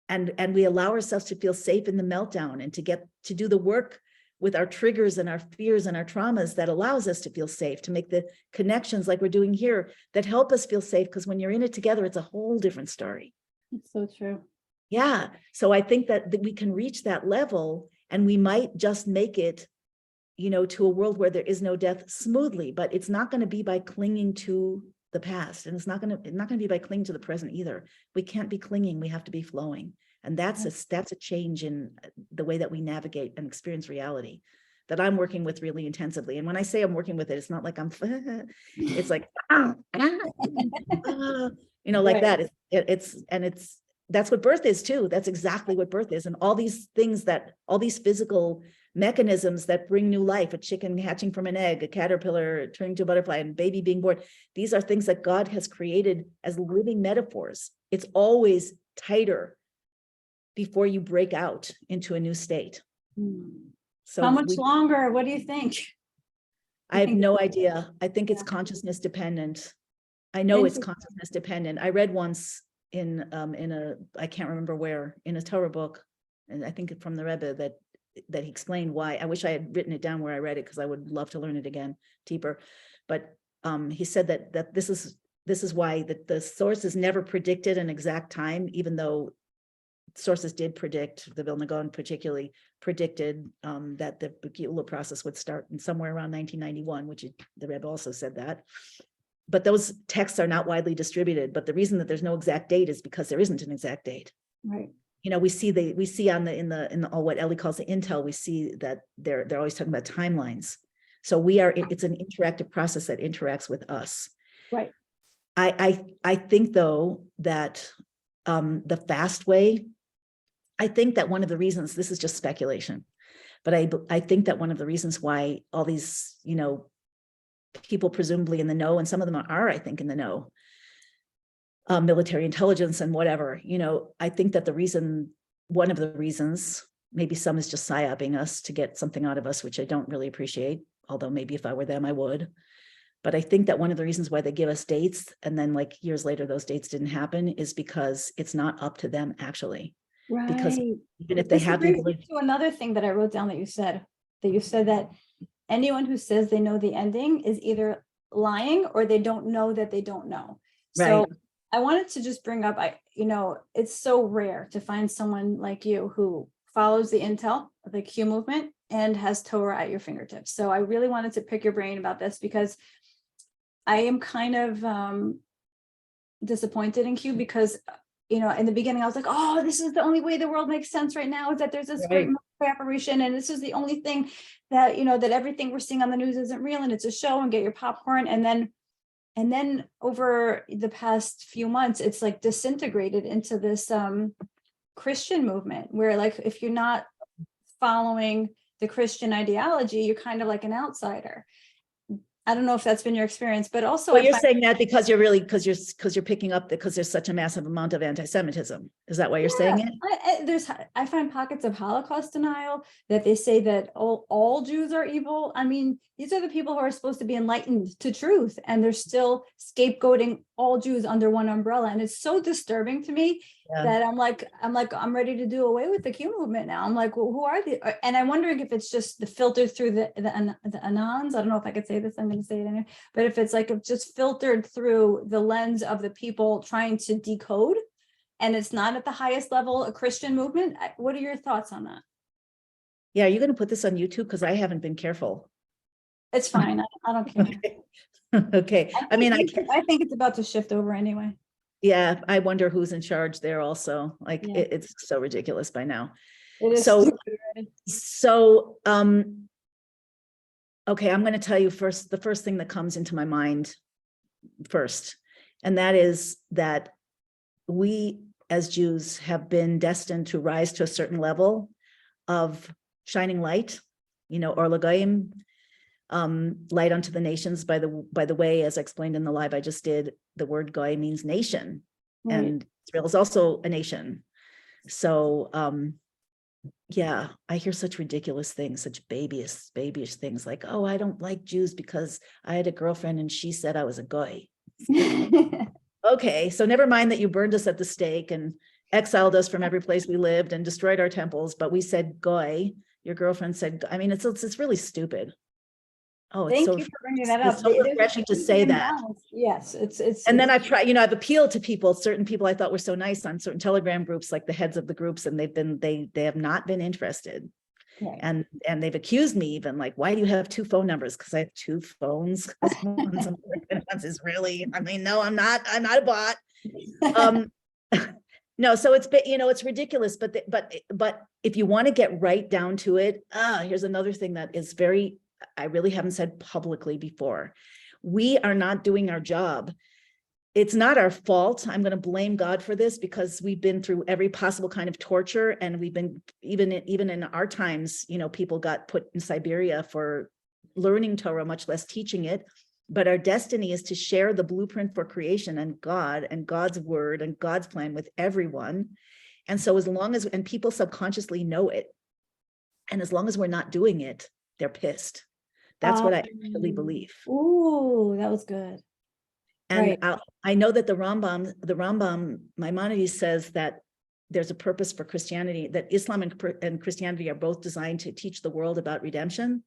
and we allow ourselves to feel safe in the meltdown and to do the work with our triggers and our fears and our traumas that allows us to feel safe, to make the connections like we're doing here that help us feel safe, because when you're in it together, it's a whole different story. It's so true. Yeah. So I think that we can reach that level, and we might just make it, to a world where there is no death smoothly, but it's not going to be by clinging to the past. And it's not going to be by clinging to the present either. We can't be clinging. We have to be flowing. And that's a change in the way that we navigate and experience reality that I'm working with really intensively. And when I say I'm working with it, it's not like I'm, it's like, like that. That's what birth is too. That's exactly what birth is. And all these things all these physical mechanisms that bring new life, a chicken hatching from an egg, a caterpillar turning to a butterfly, and baby being born. These are things that God has created as living metaphors. It's always tighter before you break out into a new state. So how much longer? What do you think? I have no idea. I think it's consciousness dependent. I know it's consciousness dependent. I read once in I can't remember where, in a Torah book, and I think from the Rebbe, that he explained why. I wish I had written it down where I read it, because I would love to learn it again deeper. But he said that this is why the sources never predicted an exact time, even though sources did predict, the Vilna Gaon particularly predicted that the Gila process would start in somewhere around 1991, which the Rebbe also said that. But those texts are not widely distributed. But the reason that there's no exact date is because there isn't an exact date. Right. We see on the all what Ellie calls the intel, we see that they're always talking about timelines. So it's an interactive process that interacts with us. Right. I think though that the fast way, I think that one of the reasons, this is just speculation, But I think that one of the reasons why all these, people presumably in the know, and some of them are, I think, in the know, military intelligence and whatever, I think that one of the reasons, maybe some is just psyoping us to get something out of us, which I don't really appreciate, although maybe if I were them, I would. But I think that one of the reasons why they give us dates and then like years later, those dates didn't happen is because it's not up to them actually. Right. Because even if they This have brings me to another thing that I wrote down that you said that anyone who says they know the ending is either lying or they don't know that they don't know. So right. I wanted to just bring up, it's so rare to find someone like you who follows the intel of the Q movement and has Torah at your fingertips. So I really wanted to pick your brain about this because I am kind of disappointed in Q because, in the beginning I was like, oh, this is the only way the world makes sense right now, is that there's this great military operation. And this is the only thing that, that everything we're seeing on the news isn't real and it's a show, and get your popcorn. And then over the past few months, it's like disintegrated into this Christian movement where, like, if you're not following the Christian ideology, you're kind of like an outsider. I don't know if that's been your experience, but also you're saying that because you're picking up because there's such a massive amount of anti-Semitism. Is that why you're saying it? I find pockets of Holocaust denial, that they say that all Jews are evil. I mean, these are the people who are supposed to be enlightened to truth, and they're still scapegoating all Jews under one umbrella. And it's so disturbing to me that I'm ready to do away with the Q movement now. I'm like, well, who are they? And I'm wondering if it's just the filtered through the anons. I don't know if I could say this. I'm going to say it anyway. But if it's just filtered through the lens of the people trying to decode, and it's not at the highest level a Christian movement. What are your thoughts on that? Yeah, are you going to put this on YouTube? Because I haven't been careful. It's fine. I don't care. Okay. I think it's about to shift over anyway. Yeah, I wonder who's in charge there also. Like it's so ridiculous by now. It is. Okay, I'm going to tell you the first thing that comes into my mind first, and that is that we as Jews have been destined to rise to a certain level of shining light, or Lagayim, light unto the nations. By the way, as I explained in the live I just did, the word goy means nation, and Israel is also a nation. So yeah, I hear such ridiculous things, such babyish things like, oh, I don't like Jews because I had a girlfriend and she said I was a goy. Okay, so never mind that you burned us at the stake and exiled us from every place we lived and destroyed our temples, but we said goy. Your girlfriend said, I mean, it's really stupid. Oh, it's Thank you for bringing that up. It's so refreshing to say that. Yes, it's. And then I've tried, I've appealed to people, certain people I thought were so nice on certain Telegram groups, like the heads of the groups, and they have not been interested. Right. And they've accused me even, like, why do you have two phone numbers? Because I have two phones. One's American, one's Israeli. I mean, no, I'm not a bot. No, so it's ridiculous, but if you want to get right down to it, here's another thing that is I really haven't said publicly before. We are not doing our job. It's not our fault. I'm going to blame God for this because we've been through every possible kind of torture, and we've been even in our times, people got put in Siberia for learning Torah, much less teaching it. But our destiny is to share the blueprint for creation and God and God's word and God's plan with everyone. And so and people subconsciously know it, and as long as we're not doing it, they're pissed. That's what I actually believe. Ooh, that was good. And right. I know that the Rambam Maimonides says that there's a purpose for Christianity, that Islam and Christianity are both designed to teach the world about redemption,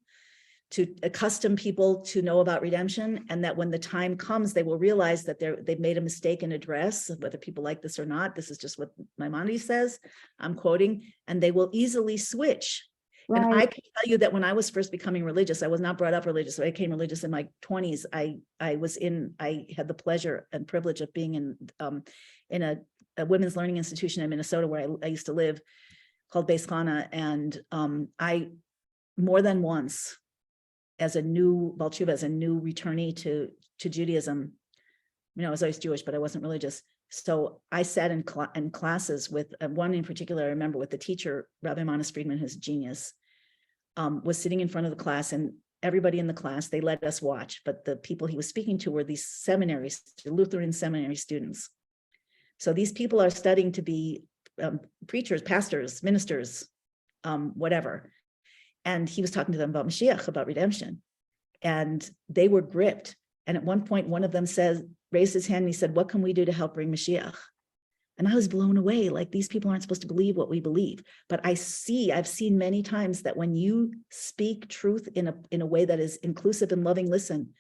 to accustom people to know about redemption, and that when the time comes, they will realize that they've made a mistake in address, whether people like this or not. This is just what Maimonides says, I'm quoting, and they will easily switch. Right. And I can tell you that when I was first becoming religious, I was not brought up religious. So I became religious in my 20s. I had the pleasure and privilege of being in a women's learning institution in Minnesota, where I used to live, called Beis Chana. And I, more than once, as a new Balchuva, as a new returnee to Judaism, I was always Jewish, but I wasn't religious. So I sat in classes with one in particular, I remember, with the teacher, Rabbi Manis Friedman, who's a genius. was sitting in front of the class, and everybody in the class, they let us watch, but the people he was speaking to were these seminaries, Lutheran seminary students. So these people are studying to be preachers, pastors, ministers, whatever. And he was talking to them about Mashiach, about redemption. And they were gripped. And at one point, one of them raised his hand and he said, "What can we do to help bring Mashiach?" And I was blown away. Like, these people aren't supposed to believe what we believe. But I've seen many times that when you speak truth in a way that is inclusive and loving, listen,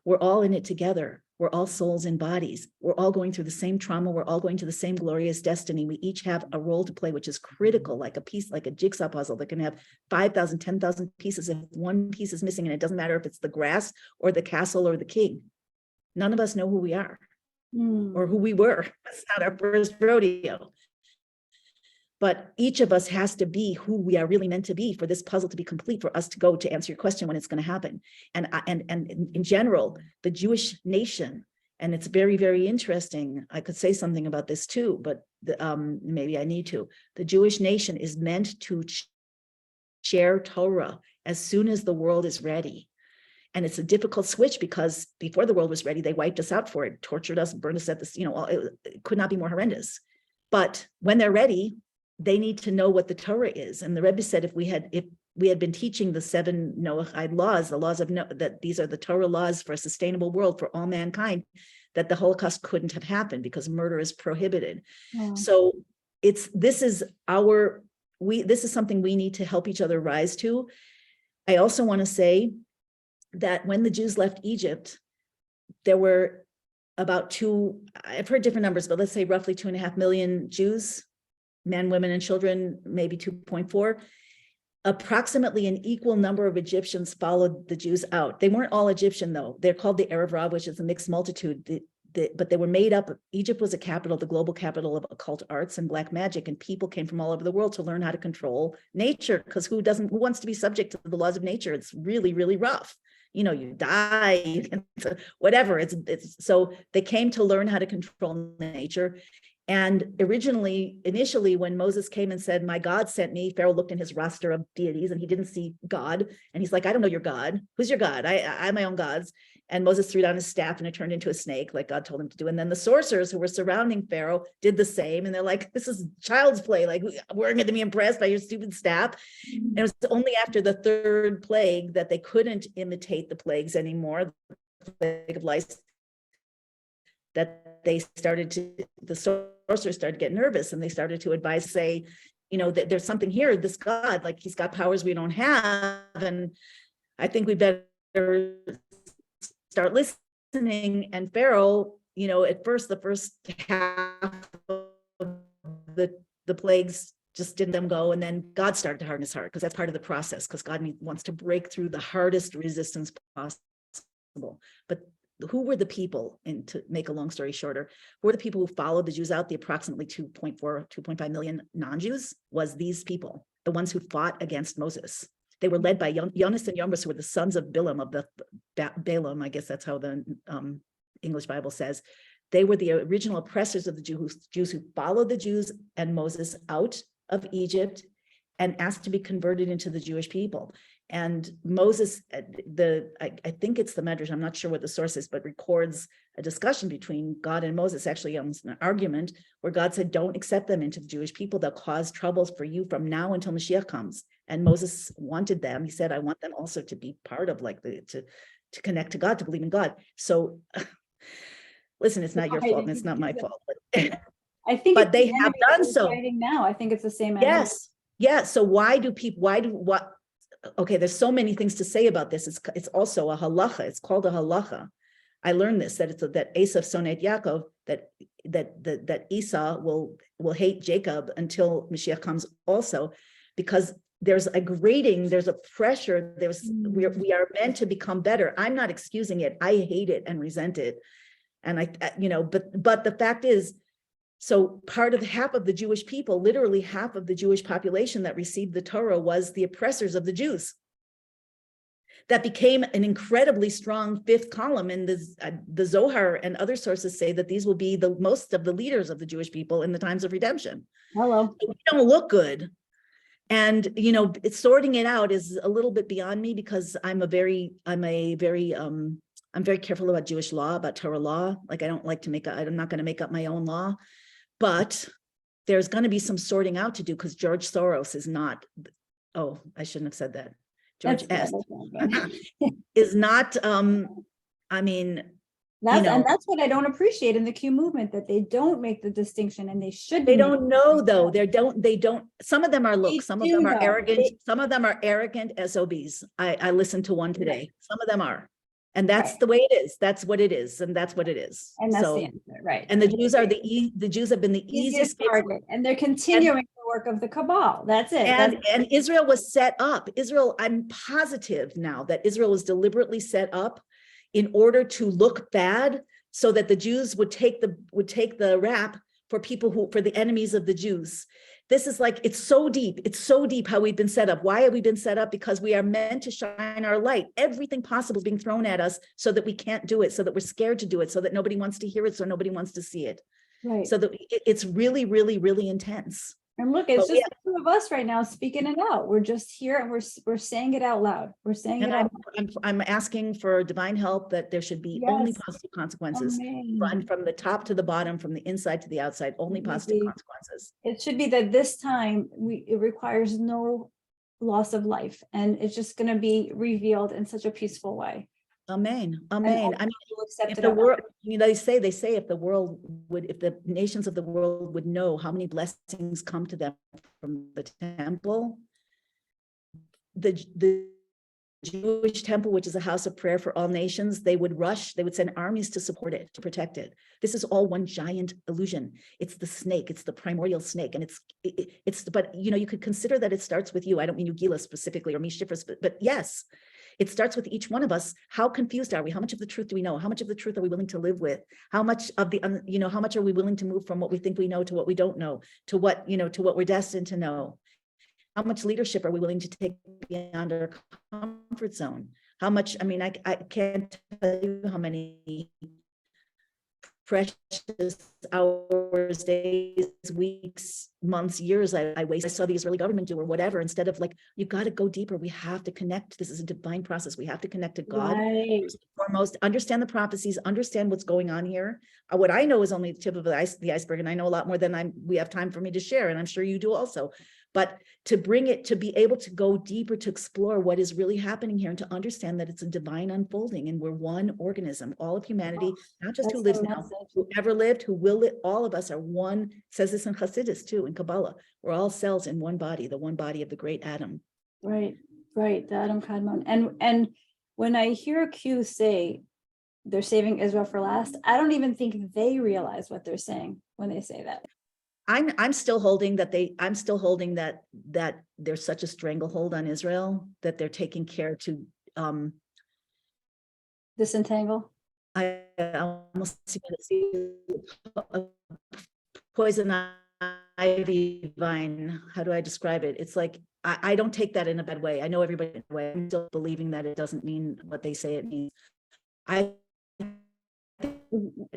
we're all in it together. We're all souls and bodies. We're all going through the same trauma. We're all going to the same glorious destiny. We each have a role to play, which is critical, like a piece, like a jigsaw puzzle that can have 5,000, 10,000 pieces. If one piece is missing, and it doesn't matter if it's the grass or the castle or the king, none of us know who we are or who we were. That's not our first rodeo. But each of us has to be who we are really meant to be for this puzzle to be complete, for us to go to answer your question when it's going to happen. And in general, the Jewish nation, and it's very, very interesting. I could say something about this too, but maybe I need to. The Jewish nation is meant to share Torah as soon as the world is ready. And it's a difficult switch because before the world was ready, they wiped us out for it, tortured us, burned us at this, it could not be more horrendous. But when they're ready, they need to know what the Torah is. And the Rebbe said, if we had been teaching the 7 Noahide laws, the laws of Noah, that these are the Torah laws for a sustainable world for all mankind, that the Holocaust couldn't have happened because murder is prohibited. Yeah. So this is something we need to help each other rise to. I also want to say that when the Jews left Egypt, there were about I've heard different numbers, but let's say roughly 2.5 million Jews, men, women, and children, maybe 2.4. Approximately an equal number of Egyptians followed the Jews out. They weren't all Egyptian, though. They're called the Erev Rav, which is a mixed multitude. But they were made up. Egypt was a capital, the global capital of occult arts and black magic, and people came from all over the world to learn how to control nature. Because who wants to be subject to the laws of nature? It's really, really rough. You die, whatever. So they came to learn how to control nature. And initially, when Moses came and said, "My God sent me," Pharaoh looked in his roster of deities and he didn't see God. And he's like, "I don't know your God. Who's your God? I have my own gods." And Moses threw down his staff and it turned into a snake, like God told him to do. And then the sorcerers who were surrounding Pharaoh did the same. And they're like, "This is child's play. Like, we're going to be impressed by your stupid staff." And it was only after the 3rd plague that they couldn't imitate the plagues anymore, the plague of lice, that the sorcerers started to get nervous, and they started to advise, say, that there's something here, this God, like, he's got powers we don't have. And I think we better start listening. And Pharaoh, at first, the first half of the plagues just didn't let them go. And then God started to harden his heart, because that's part of the process, because God wants to break through the hardest resistance possible. But who were the people, and to make a long story shorter, who were the people who followed the Jews out? The approximately 2.5 million non-Jews was these people, the ones who fought against Moses. They were led by Jonas and Yombus, who were the sons of Bilam, of the Balaam, I guess that's how the English Bible says. They were the original oppressors of the Jews who followed the Jews and Moses out of Egypt and asked to be converted into the Jewish people. And Moses, I think it's the Medrash, I'm not sure what the source is, but records a discussion between God and Moses, actually almost an argument, where God said, "Don't accept them into the Jewish people. They'll cause troubles for you from now until Mashiach comes." And Moses wanted them. He said, "I want them also to be part of to connect to God, to believe in God." So listen, it's not your fault and it's not my fault. I think, but they have done so. Now, I think it's the same enemy. Yes. Yeah. So okay, there's so many things to say about this. It's also a halacha. It's called a halacha. I learned this, that that Esav soned Yaakov, that Esau will hate Jacob until Mashiach comes also, because there's a grading, there's a pressure, we are meant to become better. I'm not excusing it. I hate it and resent it. And but the fact is, so half of the Jewish people, literally half of the Jewish population that received the Torah, was the oppressors of the Jews. That became an incredibly strong 5th column. And the Zohar and other sources say that these will be most of the leaders of the Jewish people in the times of redemption. Hello. So we don't look good. And, it's sorting it out is a little bit beyond me because I'm very careful about Jewish law, about Torah law. Like, I don't like to I'm not going to make up my own law, but there's going to be some sorting out to do because George Soros is not, oh, I shouldn't have said that. George S. is not, I mean, and that's what I don't appreciate in the Q movement, that they don't make the distinction, and they should. They don't know though. They don't. Some of them are some of them are arrogant. Some of them are arrogant SOBs. I listened to one today. Some of them are, and that's the way it is. That's what it is, and that's what it is. And that's the answer, right? And the Jews are the Jews have been the easiest target, and they're continuing the work of the cabal. That's it. And Israel was set up. Israel, I'm positive now that Israel was deliberately set up in order to look bad, so that the Jews would take the rap for for the enemies of the Jews. This is like, it's so deep how we've been set up. Why have we been set up? Because we are meant to shine our light. Everything possible is being thrown at us so that we can't do it, so that we're scared to do it, so that nobody wants to hear it, so nobody wants to see it. Right. So that it's really, really, really intense. And look, it's just the two of us right now speaking it out. We're just here and we're saying it out loud. We're saying it out. I'm asking for divine help, that there should be only positive consequences. Run from the top to the bottom, from the inside to the outside, only positive consequences. It should be that this time it requires no loss of life, and it's just going to be revealed in such a peaceful way. Amen. Amen. I mean, if the world, they say if the nations of the world would know how many blessings come to them from the temple, the Jewish temple, which is a house of prayer for all nations, they would send armies to support it, to protect it. This is all one giant illusion. It's the snake, it's the primordial snake. And but you could consider that it starts with you. I don't mean you, Gila, specifically, or me, Shifra, but yes, it starts with each one of us. How confused are we? How much of the truth do we know? How much of the truth are we willing to live with? How much of how much are we willing to move from what we think we know to what we don't know, to what we're destined to know? How much leadership are we willing to take beyond our comfort zone? How much, I can't tell you how many precious hours, days, weeks, months, years I waste. I saw the Israeli government do, or whatever, instead of like, you got to go deeper. We have to connect. This is a divine process. We have to connect to God. Right. Foremost, understand the prophecies, understand what's going on here. What I know is only the tip of the iceberg, and I know a lot more than we have time for me to share, and I'm sure you do also. But to be able to go deeper, to explore what is really happening here, and to understand that it's a divine unfolding, and we're one organism, all of humanity, not just who lives now, who ever lived, who will live. All of us are one. It says this in Hasidus too, in Kabbalah. We're all cells in one body, the one body of the great Adam. Right, the Adam Kadmon. And when I hear Q say they're saving Israel for last, I don't even think they realize what they're saying when they say that. I'm still holding that there's such a stranglehold on Israel that they're taking care to disentangle. I almost see a poison ivy vine. How do I describe it? It's like, I don't take that in a bad way. I know everybody in a way. I'm still believing that it doesn't mean what they say it means.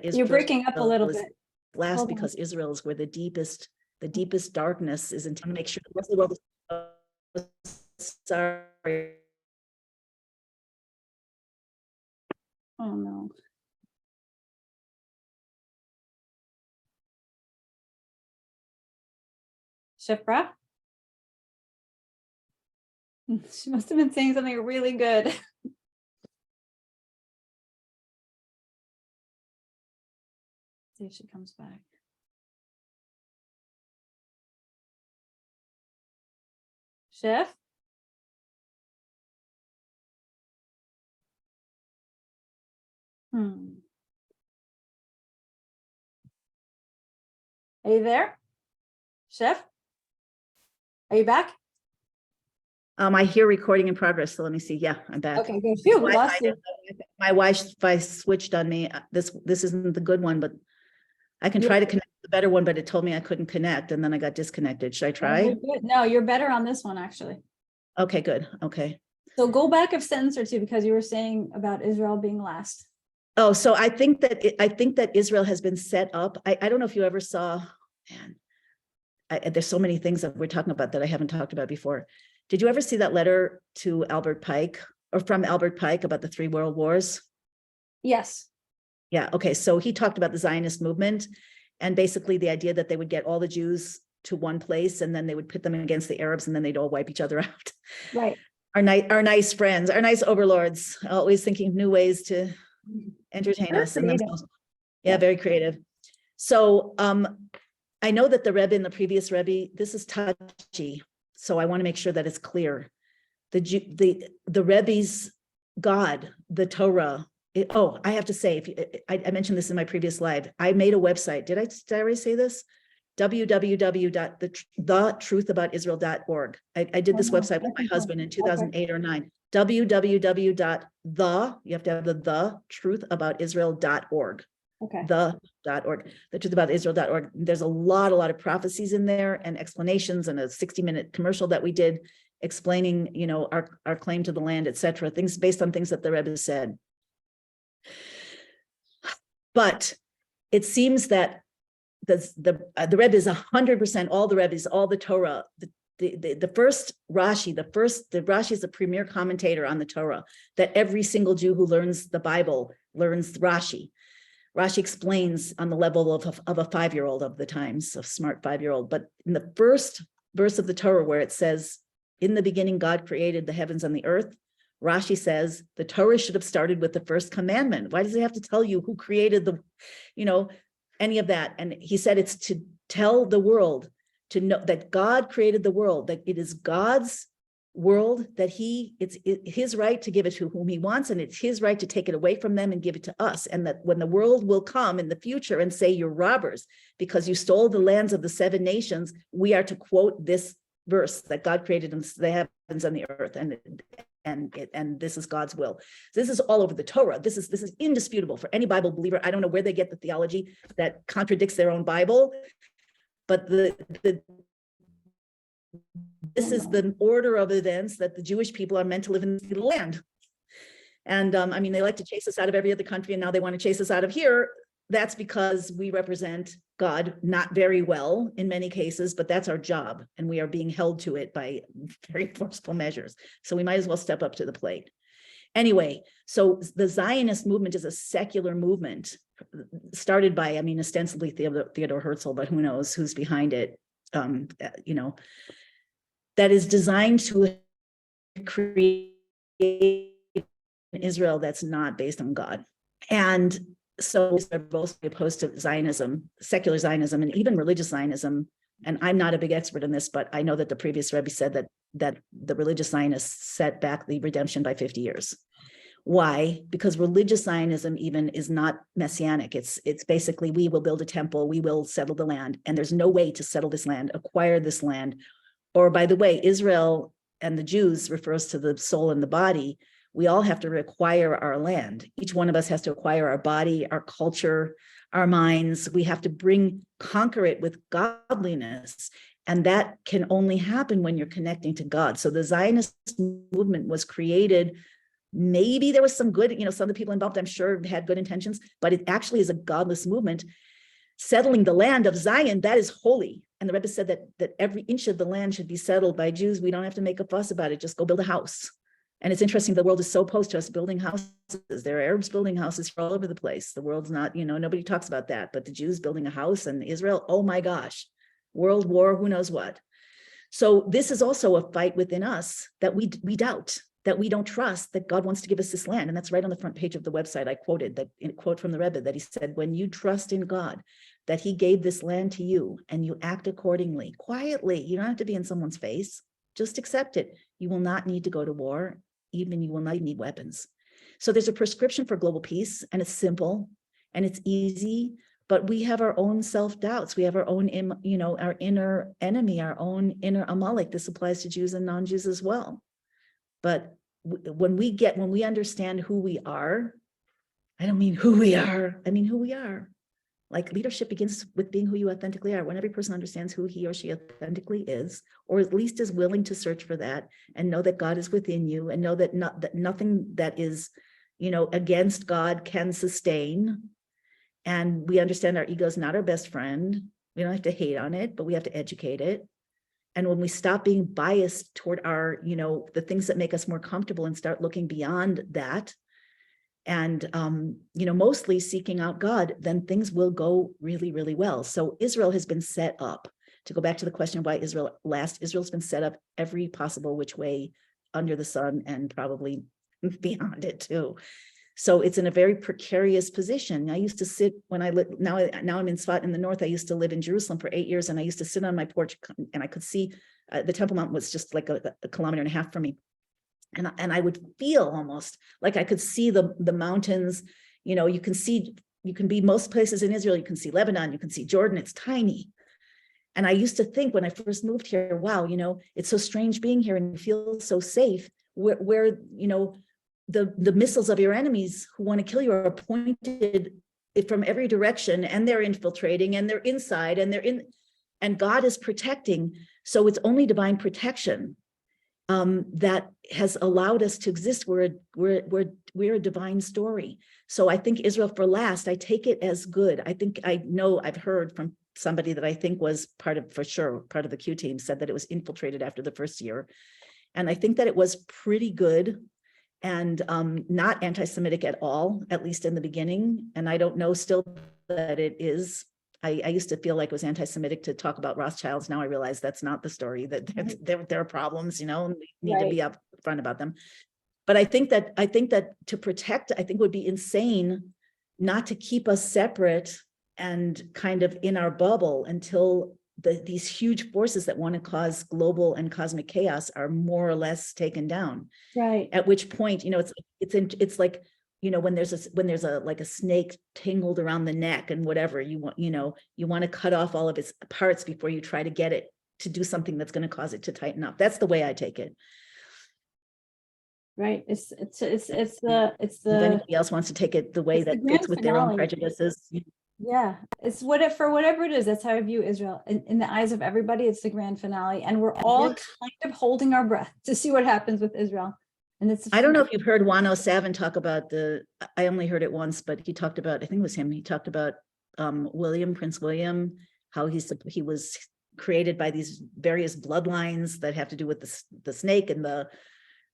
You're breaking up a little bit. Last, because Israel is where the deepest darkness is, intended to make sure the rest of the world is sorry. Oh no. Shifra? She must have been saying something really good. See if she comes back. Chef? Are you there? Chef? Are you back? I hear recording in progress, so let me see. Yeah, I'm back. Okay, good. Phew, my Wi-Fi switched on me. This isn't the good one, but I can try to connect the better one, but it told me I couldn't connect, and then I got disconnected. Should I try? No, you're better on this one, actually. Okay, good. Okay. So go back a sentence or two, because you were saying about Israel being last. Oh, so I think that Israel has been set up. I don't know if you ever saw, man, there's so many things that we're talking about that I haven't talked about before. Did you ever see that letter to Albert Pike, or from Albert Pike, about the 3 world wars? Yes. Yeah, okay, so he talked about the Zionist movement, and basically the idea that they would get all the Jews to one place, and then they would pit them against the Arabs, and then they'd all wipe each other out. Right. Our nice friends, our nice overlords, always thinking of new ways to entertain Very us and creative. themselves. Yeah, Yeah. very creative. So I know that the Rebbe and the previous Rebbe, this is touchy, so I want to make sure that it's clear. The Rebbe's God, the Torah. I have to say, I mentioned this in my previous live. I made a website. Did I already say this? www.thetruthaboutisrael.org. I did this website with my husband in 2008 or 9. www.the, you have to have the truthaboutisrael.org. Okay. The.org, thetruthaboutisrael.org. There's a lot of prophecies in there and explanations, and a 60-minute commercial that we did explaining, our claim to the land, etc. Things based on things that the Rebbe said. But it seems that the Rebbe is 100%, all the Rebbes, all the Torah, the first Rashi, the Rashi is the premier commentator on the Torah, that every single Jew who learns the Bible learns Rashi. Rashi explains on the level of a 5-year-old of the times, a smart 5-year-old. But in the first verse of the Torah, where it says, in the beginning, God created the heavens and the earth, Rashi says the Torah should have started with the first commandment. Why does it have to tell you who created any of that? And he said it's to tell the world to know that God created the world, that it is God's world, that it's his right to give it to whom he wants, and it's his right to take it away from them and give it to us. And that when the world will come in the future and say you're robbers because you stole the lands of the 7 nations, we are to quote this verse that God created the heavens and the earth, and this is God's will. This is all over the Torah. This is indisputable for any Bible believer. I don't know where they get the theology that contradicts their own Bible, but this is the order of events that the Jewish people are meant to live in the land. And they like to chase us out of every other country, and now they want to chase us out of here. That's because we represent God not very well in many cases, but that's our job, and we are being held to it by very forceful measures. So we might as well step up to the plate. Anyway, so the Zionist movement is a secular movement started by, ostensibly Theodor Herzl, but who knows who's behind it, that is designed to create an Israel that's not based on God. And so they're both opposed to Zionism, secular Zionism, and even religious Zionism. And I'm not a big expert in this, but I know that the previous Rebbe said that the religious Zionists set back the redemption by 50 years. Why? Because religious Zionism even is not messianic. It's basically, we will build a temple, we will settle the land, and there's no way to settle this land, acquire this land. Or, by the way, Israel and the Jews refers to the soul and the body. We all have to reacquire our land. Each one of us has to acquire our body, our culture, our minds. We have to conquer it with godliness. And that can only happen when you're connecting to God. So the Zionist movement was created. Maybe there was some good, some of the people involved, I'm sure, had good intentions, but it actually is a godless movement. Settling the land of Zion, that is holy. And the Rebbe said that every inch of the land should be settled by Jews. We don't have to make a fuss about it. Just go build a house. And it's interesting, the world is so opposed to us building houses. There are Arabs building houses all over the place. The world's not, nobody talks about that. But the Jews building a house in Israel, oh my gosh, world war, who knows what. So this is also a fight within us that we doubt, that we don't trust that God wants to give us this land. And that's right on the front page of the website. I quoted that in a quote from the Rebbe that he said, when you trust in God, that he gave this land to you and you act accordingly, quietly, you don't have to be in someone's face, just accept it. You will not need to go to war. Even you will not need weapons. So there's a prescription for global peace, and it's simple and it's easy, but we have our own self-doubts. We have our own, our inner enemy, our own inner Amalek. This applies to Jews and non-Jews as well. But when we understand who we are, I don't mean who we are, I mean who we are. Like, leadership begins with being who you authentically are. When every person understands who he or she authentically is, or at least is willing to search for that, and know that God is within you, and know that nothing that is, against God can sustain. And we understand our ego is not our best friend. We don't have to hate on it, but we have to educate it. And when we stop being biased toward our, the things that make us more comfortable and start looking beyond that, and, mostly seeking out God, then things will go really, really well. So Israel has been set up, to go back to the question of why Israel's been set up every possible which way under the sun, and probably beyond it too. So it's in a very precarious position. I used to sit when I lived, now I'm in Sfat in the north. I used to live in Jerusalem for 8 years, and I used to sit on my porch and I could see the Temple Mount was just like a kilometer and a half from me. And I would feel almost like I could see the mountains. You can be most places in Israel. You can see Lebanon, you can see Jordan. It's tiny. And I used to think when I first moved here, wow, it's so strange being here and you feel so safe where the missiles of your enemies who want to kill you are pointed from every direction, and they're infiltrating, and they're inside, and God is protecting. So it's only divine protection that has allowed us to exist. We're a divine story. So I think Israel for last, I take it as good. I've heard from somebody that I think was part of the Q team, said that it was infiltrated after the first year. And I think that it was pretty good and not anti-Semitic at all, at least in the beginning. And I don't know still that it is. I used to feel like it was anti-Semitic to talk about Rothschilds. Now I realize that's not the story, that there are problems, and we need to be upfront about them. But I think that to protect, I think would be insane not to keep us separate and kind of in our bubble until these huge forces that want to cause global and cosmic chaos are more or less taken down. Right. At which point, it's like, when there's a snake tangled around the neck and whatever, you want to cut off all of its parts before you try to get it to do something that's going to cause it to tighten up. That's the way I take it. Right. It's if anybody else wants to take it the way that fits with their own prejudices. Yeah, it's for whatever it is. That's how I view Israel. In the eyes of everybody, it's the grand finale, and we're all kind of holding our breath to see what happens with Israel. And I don't know if you've heard Juan O'Savin talk about I only heard it once, but he talked about, I think it was him. He talked about Prince William, how he was created by these various bloodlines that have to do with the snake and the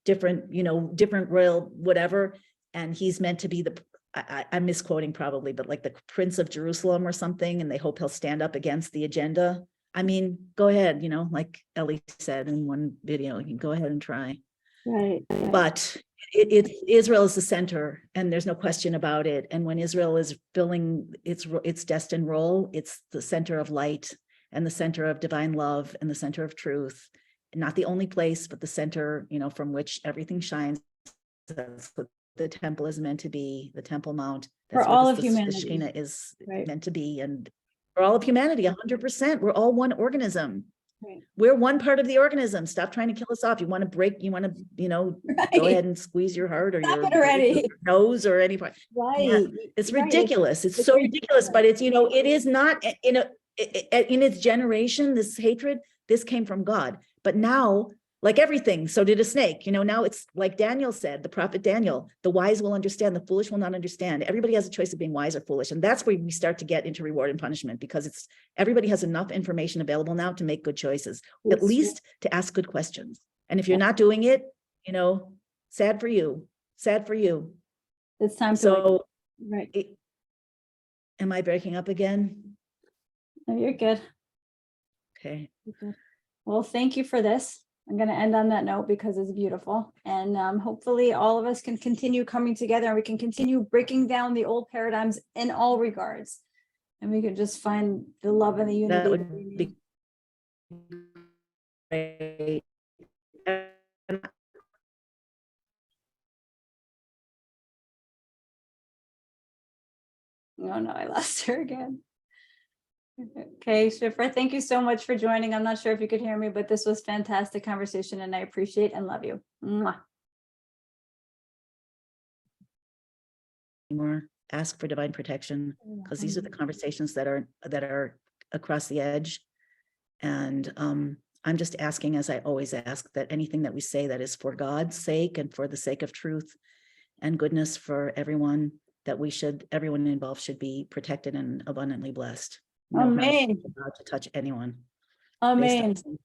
different royal whatever, and he's meant to be I'm misquoting probably, but like the Prince of Jerusalem or something, and they hope he'll stand up against the agenda. I mean, go ahead, like Ellie said in one video, you can go ahead and try. Right. But Israel is the center, and there's no question about it. And when Israel is filling its destined role, it's the center of light and the center of divine love and the center of truth. Not the only place, but the center, from which everything shines. That's what the temple is meant to be, the Temple Mount. That's for all of the humanity. Shekhinah is meant to be, and for all of humanity, 100%. We're all one organism. Right. We're one part of the organism. Stop trying to kill us off. You want to go ahead and squeeze your heart or your nose or any part. Right. Yeah. It's ridiculous. It's so ridiculous, but it's, it is not in its generation, this hatred, this came from God. But now, like everything, so did a snake. Now it's like Daniel said, the prophet Daniel, the wise will understand, the foolish will not understand. Everybody has a choice of being wise or foolish. And that's where we start to get into reward and punishment, because everybody has enough information available now to make good choices, at least to ask good questions. And if you're not doing it, sad for you. It's time to. Right. Am I breaking up again? No, you're good. Okay. You're good. Well, thank you for this. I'm going to end on that note because it's beautiful. And hopefully all of us can continue coming together, and we can continue breaking down the old paradigms in all regards. And we can just find the love and the unity. That would be great. Oh no, I lost her again. Okay, Shifra, thank you so much for joining. I'm not sure if you could hear me, but this was fantastic conversation, and I appreciate and love you. Mwah. More ask for divine protection, because these are the conversations that are across the edge. And I'm just asking, as I always ask, that anything that we say that is for God's sake and for the sake of truth and goodness for everyone, that everyone involved should be protected and abundantly blessed. No harm Amen. allowed to touch anyone. based Amen. on-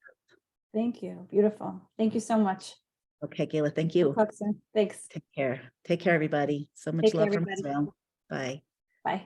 Thank you. Beautiful. Thank you so much. Okay, Gayla, thank We'll you. talk soon. Thanks. Take care. Take care, everybody. So much Take care, love from everybody. Israel. Bye. Bye.